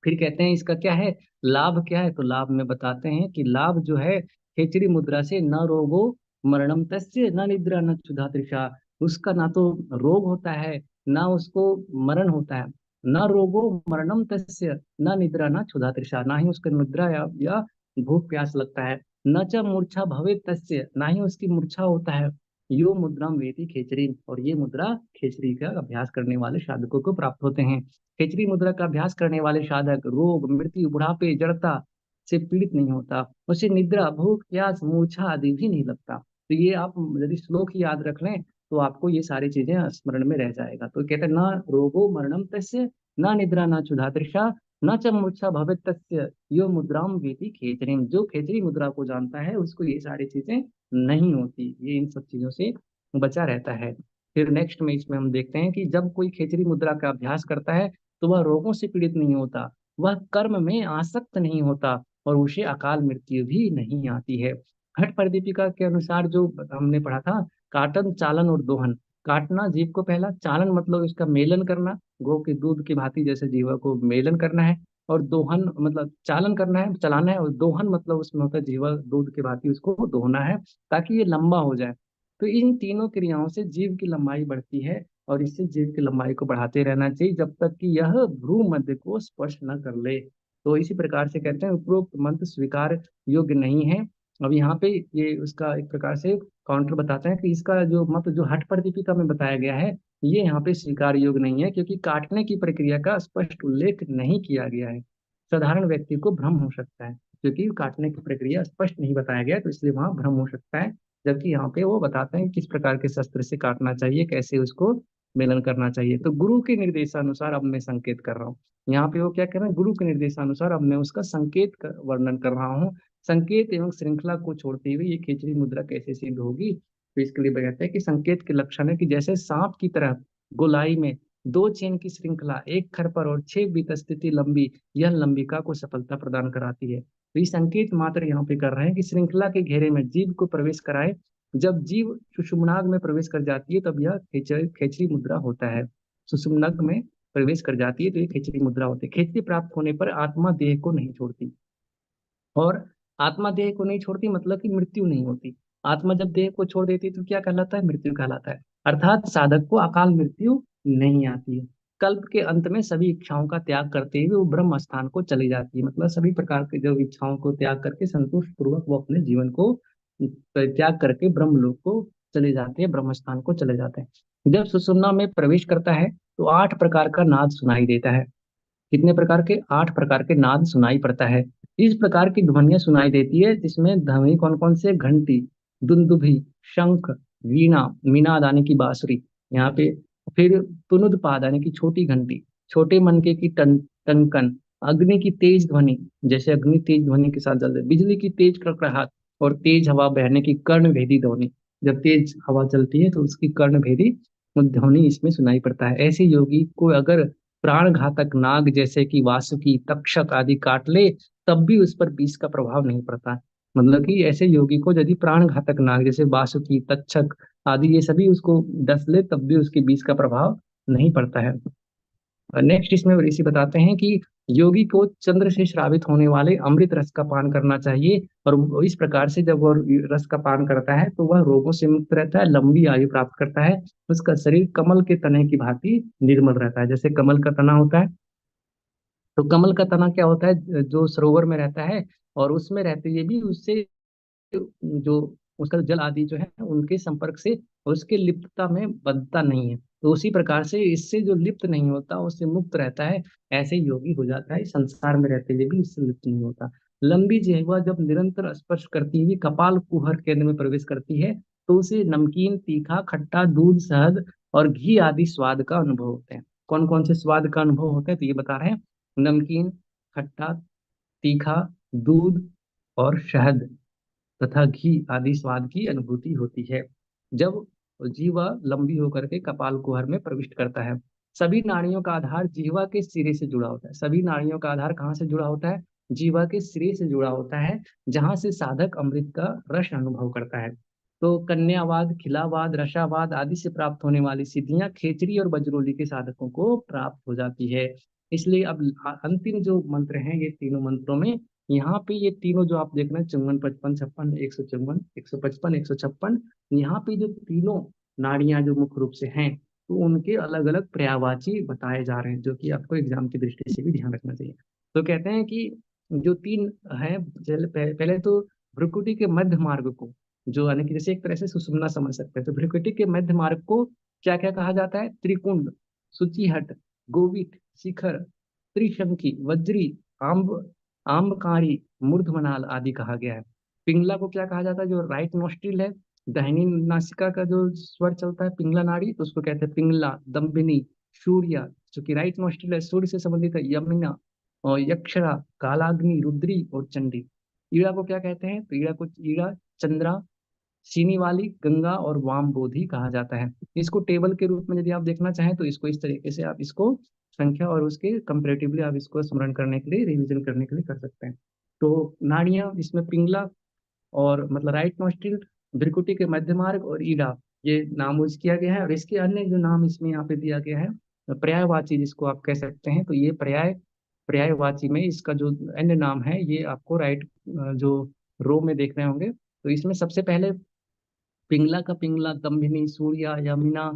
फिर कहते हैं इसका क्या है, लाभ क्या है। तो लाभ में बताते हैं कि लाभ जो है, खेचरी मुद्रा से न रोगो मरणम तस्य न निद्रा न क्षुधा तृषा। उसका ना तो रोग होता है, ना उसको मरण होता है। न रोगो मरणम तस्य न निद्रा न क्षुधा तृषा, ना ही उसको निद्रा या भूख प्यास लगता है। न च मूर्छा भवे तस्य, ना ही उसकी मूर्छा होता है। यो मुद्राम वेति खेचरी, और ये मुद्रा खेचरी का अभ्यास करने वाले साधकों को प्राप्त होते हैं। खेचरी मुद्रा का अभ्यास करने वाले साधक रोग, मृत्यु, बुढ़ापे, जड़ता से पीड़ित नहीं होता। उसे निद्रा, भूख, प्यास, मूर्छा आदि भी नहीं लगता। तो ये आप यदि श्लोक ही याद रख लें तो आपको ये सारी चीजें स्मरण में रह जाएगा। तो कहते हैं न रोगो मरणम तस्य न निद्रा न क्षुधा तृषा न च मूर्छा भवेत् तस्य यो मुद्राम वेति खेचरीम। जो खेचरी मुद्रा को जानता है उसको ये सारी चीजें नहीं होती, ये इन सब चीजों से बचा रहता है। फिर नेक्स्ट में इसमें हम देखते हैं कि जब कोई खेचरी मुद्रा का अभ्यास करता है तो वह रोगों से पीड़ित नहीं होता, वह कर्म में आसक्त नहीं होता, और उसे अकाल मृत्यु भी नहीं आती है। हठ प्रदीपिका के अनुसार जो हमने पढ़ा था, काटन, चालन और दोहन। काटना जीव को पहला, चालन मतलब इसका मेलन करना, गौ के दूध की भांति जैसे जीवा को मेलन करना है। और दोहन मतलब चालन करना है, चलाना है। और दोहन मतलब उसमें होता है जीवा दूध की भांति उसको दोहना है, ताकि ये लंबा हो जाए। तो इन तीनों क्रियाओं से जीव की लंबाई बढ़ती है, और इससे जीव की लंबाई को बढ़ाते रहना चाहिए जब तक कि यह भ्रू मध्य को स्पर्श न कर ले। तो इसी प्रकार से कहते हैं उपरोक्त मंत्र स्वीकार योग्य नहीं है। अब यहाँ पे ये उसका एक प्रकार से काउंटर बताते हैं कि इसका जो मत जो हठ प्रदीपिका में बताया गया है, ये यहाँ पे स्वीकार योग्य नहीं है, क्योंकि काटने की प्रक्रिया का स्पष्ट उल्लेख नहीं किया गया है। साधारण व्यक्ति को भ्रम हो सकता है, क्योंकि काटने की प्रक्रिया स्पष्ट नहीं बताया गया, तो इसलिए वहां भ्रम हो सकता है। जबकि यहाँ पे वो बताते हैं किस प्रकार के शस्त्र से काटना चाहिए, कैसे उसको मेलन करना चाहिए। तो गुरु के निर्देशानुसार अब मैं संकेत कर रहा हूँ। यहाँ पे वो क्या कर रहे हैं, गुरु के निर्देशानुसार अब मैं उसका संकेत का वर्णन कर रहा हूँ। संकेत एवं श्रृंखला को छोड़ते हुए ये खेचरी मुद्रा कैसे सिद्ध होगी, तो इसके लिए कहते हैं कि संकेत के लक्षण है कि जैसे सांप की तरह गोलाई में दो चेन की श्रृंखला एक खर पर और 6 स्थिति लंबी, यह लंबिका को सफलता प्रदान कराती है। तो ये संकेत मात्र यहाँ पे कर रहे हैं कि श्रृंखला के घेरे में जीव को प्रवेश कराए। जब जीव सुषुम्नाग में प्रवेश कर जाती है तब यह खेचरी मुद्रा होता है। सुषुम्नाग में प्रवेश कर जाती है तो ये खेचरी मुद्रा होती है। खेचरी प्राप्त होने पर आत्मा देह को नहीं छोड़ती, और आत्मा देह को नहीं छोड़ती मतलब कि मृत्यु नहीं होती। आत्मा जब देह को छोड़ देती है तो क्या कहलाता है, मृत्यु कहलाता है। अर्थात साधक को अकाल मृत्यु नहीं आती है। कल्प के अंत में सभी इच्छाओं का त्याग करते हुए वो ब्रह्म स्थान को चली जाती है, मतलब सभी प्रकार के जो इच्छाओं को त्याग करके संतुष्ट पूर्वक वो अपने जीवन को त्याग करके ब्रह्मलोक को चले जाते हैं, ब्रह्म स्थान को चले जाते हैं। जब सुषुम्ना में प्रवेश करता है तो 8 प्रकार का नाद सुनाई देता है। कितने प्रकार के, 8 प्रकार के नाद सुनाई पड़ता है। इस प्रकार की ध्वनियां सुनाई देती है जिसमें ध्वनि कौन कौन से, घंटी, दुंदुभि, शंख, वीणा, मीनाद यानी की बांसुरी यहाँ पे, फिर तुनुदपाद यानी की छोटी घंटी, छोटे मनके की टंकन, अग्नि की तेज ध्वनि, जैसे अग्नि तेज ध्वनि के साथ जल रहे, बिजली की तेज कड़कड़ाहट, और तेज हवा बहने की कर्ण भेदी ध्वनि। जब तेज हवा चलती है तो उसकी कर्ण भेदी ध्वनि इसमें सुनाई पड़ता है। ऐसे योगी को अगर प्राण घातक नाग जैसे कि वासुकी, तक्षक आदि काट ले तब भी उस पर विष का प्रभाव नहीं पड़ता। मतलब कि ऐसे योगी को यदि प्राण घातक नाग जैसे वासुकी, तक्षक आदि ये सभी उसको डस ले तब भी उसके विष का प्रभाव नहीं पड़ता है। नेक्स्ट इसमें ऋषि बताते हैं कि योगी को चंद्र से श्रावित होने वाले अमृत रस का पान करना चाहिए, और इस प्रकार से जब वह रस का पान करता है तो वह रोगों से मुक्त रहता है, लंबी आयु प्राप्त करता है। उसका शरीर कमल के तने की भांति निर्मल रहता है। जैसे कमल का तना होता है, तो कमल का तना क्या होता है, जो सरोवर में रहता है और उसमें रहते हुए भी उससे जो उसका जल आदि जो है उनके संपर्क से उसके लिप्तता में बदता नहीं है। तो उसी प्रकार से इससे जो लिप्त नहीं होता उससे मुक्त रहता है, ऐसे योगी हो जाता है, संसार में रहते हुए भी इससे लिप्त नहीं होता। लंबी जिह्वा जब निरंतर स्पर्श करती हुई कपाल कुहर केंद्र में प्रवेश करती है तो उसे नमकीन, तीखा, खट्टा, दूध, शहद और घी आदि स्वाद का अनुभव होता है। कौन कौन से स्वाद का अनुभव होता है, तो ये बता रहे हैं, नमकीन, खट्टा, तीखा, दूध और शहद तथा घी आदि स्वाद की अनुभूति होती है जब जीवा लंबी होकर के कपाल कुहर में प्रविष्ट करता है। सभी नाड़ियों का आधार जीवा के सिरे से जुड़ा होता है। सभी नाड़ियों का आधार कहाँ से जुड़ा होता है? जीवा के सिरे से जुड़ा होता है, जहां से साधक अमृत का रस अनुभव करता है। तो कन्यावाद, खिलावाद, रसावाद आदि से प्राप्त होने वाली सिद्धियां खेचरी और बजरोली के साधकों को प्राप्त हो जाती है। इसलिए अब अंतिम जो मंत्र हैं, ये तीनों मंत्रों में यहाँ पे ये तीनों जो आप देख रहे हैं, 54, 55, 56, 154, 155, 156, यहाँ पे जो तीनों नाड़ियां जो मुख्य रूप से हैं, तो उनके अलग अलग पर्यायवाची बताए जा रहे हैं, जो कि आपको एग्जाम की दृष्टि से भी ध्यान रखना चाहिए। तो कहते हैं कि जो तीन है, पहले तो भ्रुकुटी के मध्य मार्ग को, जो यानी कि जैसे एक तरह से सुषुम्ना समझ सकते हैं, तो भ्रुकुटी के मध्य मार्ग को क्या क्या कहा जाता है? त्रिकुंड, सूचीहट, गोवित, शिखर, त्रिशंकी, वज्री, आम्ब, आम्बकारी, मूर्धमनाल आदि कहा गया है। पिंगला को क्या कहा जाता है? जो राइट नोस्ट्रिल है, दाहिनी नासिका का जो स्वर चलता है पिंगला नाड़ी, तो उसको कहते हैं पिंगला। दंबिनी, सूर्या, जो कि राइट नोस्ट्रिल है, सूर्य से संबंधित है, यमुना और यक्षरा, कालाग्नि, रुद्री और चंडी। ईड़ा को क्या कहते हैं? तो ईड़ा को ईड़ा, चंद्रा, चीनी वाली, गंगा और वाम बोधि कहा जाता है। इसको टेबल के रूप में यदि आप देखना चाहें तो इसको इस तरीके से आप इसको संख्या और उसके कंपेरेटिवली आप इसको स्मरण करने के लिए, रिवीजन करने के लिए कर सकते हैं। तो नाड़ियां इसमें पिंगला और मतलब राइट नोस्ट्रिल, भ्रिकुटी के मध्य मार्ग और ईडा, ये नाम यूज किया गया है। और इसके अन्य जो नाम इसमें यहाँ पे दिया गया है, पर्यायवाची जिसको आप कह सकते हैं, तो ये पर्यायवाची में इसका जो अन्य नाम है, ये आपको राइट जो रो में देख रहे होंगे, तो इसमें सबसे पहले पिंगला का पिंगला, दंभिनी, सूर्या, यमुना,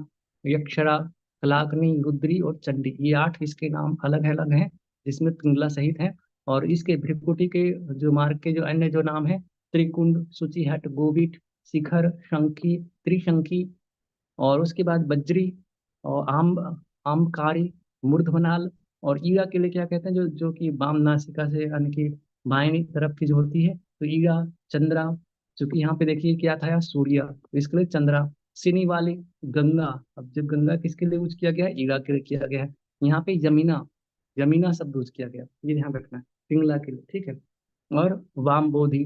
यक्षरा, कलाग्नि, रुद्री और चंडी, ये 8 इसके नाम अलग अलग हैं, जिसमें पिंगला सहित है। और इसके भृकुटी के जो मार्ग के जो अन्य जो नाम है, त्रिकुंड, सूचीहट, गोविट, शिखर, शंखी, त्रिशंखी, और उसके बाद बज्री और आमकारी, मूर्धवनाल। और ईड़ा के लिए क्या कहते हैं? जो जो कि वाम नासिका से यानी कि बाएं तरफ की जो होती है, तो ईड़ा, चंद्रा, क्योंकि यहाँ पे देखिए क्या था, सूर्य, तो इसके लिए चंद्रा। सिनी वाली, गंगा। अब जब गंगा किसके लिए यूज किया गया है? ईड़ा के लिए किया गया है। यहाँ पे यमुना, यमुना शब्द यूज किया गया, ये ध्यान रखना है, पिंगला के लिए, ठीक है। और वाम बोधि,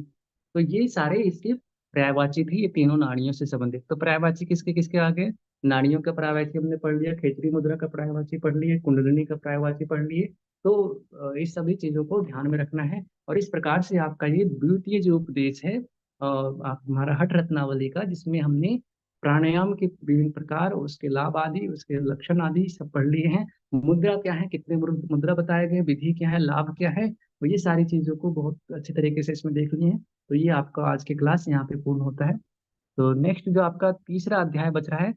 तो ये सारे इसके पर्यायवाची थे, ये तीनों नाड़ियों से संबंधित। तो पर्यायवाची किसके किसके आगे? नाड़ियों का पर्यायवाची हमने पढ़ लिया, खेचरी मुद्रा का पर्यायवाची पढ़ लिए, कुंडलिनी का पर्यायवाची पढ़ लिए। तो इस सभी चीजों को ध्यान में रखना है। और इस प्रकार से आपका ये द्वितीय जो उपदेश है, आप हमारा हठ रत्नावली का, जिसमें हमने प्राणायाम के विभिन्न प्रकार, उसके लाभ आदि, उसके लक्षण आदि सब पढ़ लिए हैं। मुद्रा क्या है, कितने मुद्रा बताए गए, विधि क्या है, लाभ क्या है, तो ये सारी चीजों को बहुत अच्छे तरीके से इसमें देख लिए हैं। तो ये आपका आज की क्लास यहाँ पे पूर्ण होता है। तो नेक्स्ट जो आपका तीसरा अध्याय बच रहा है,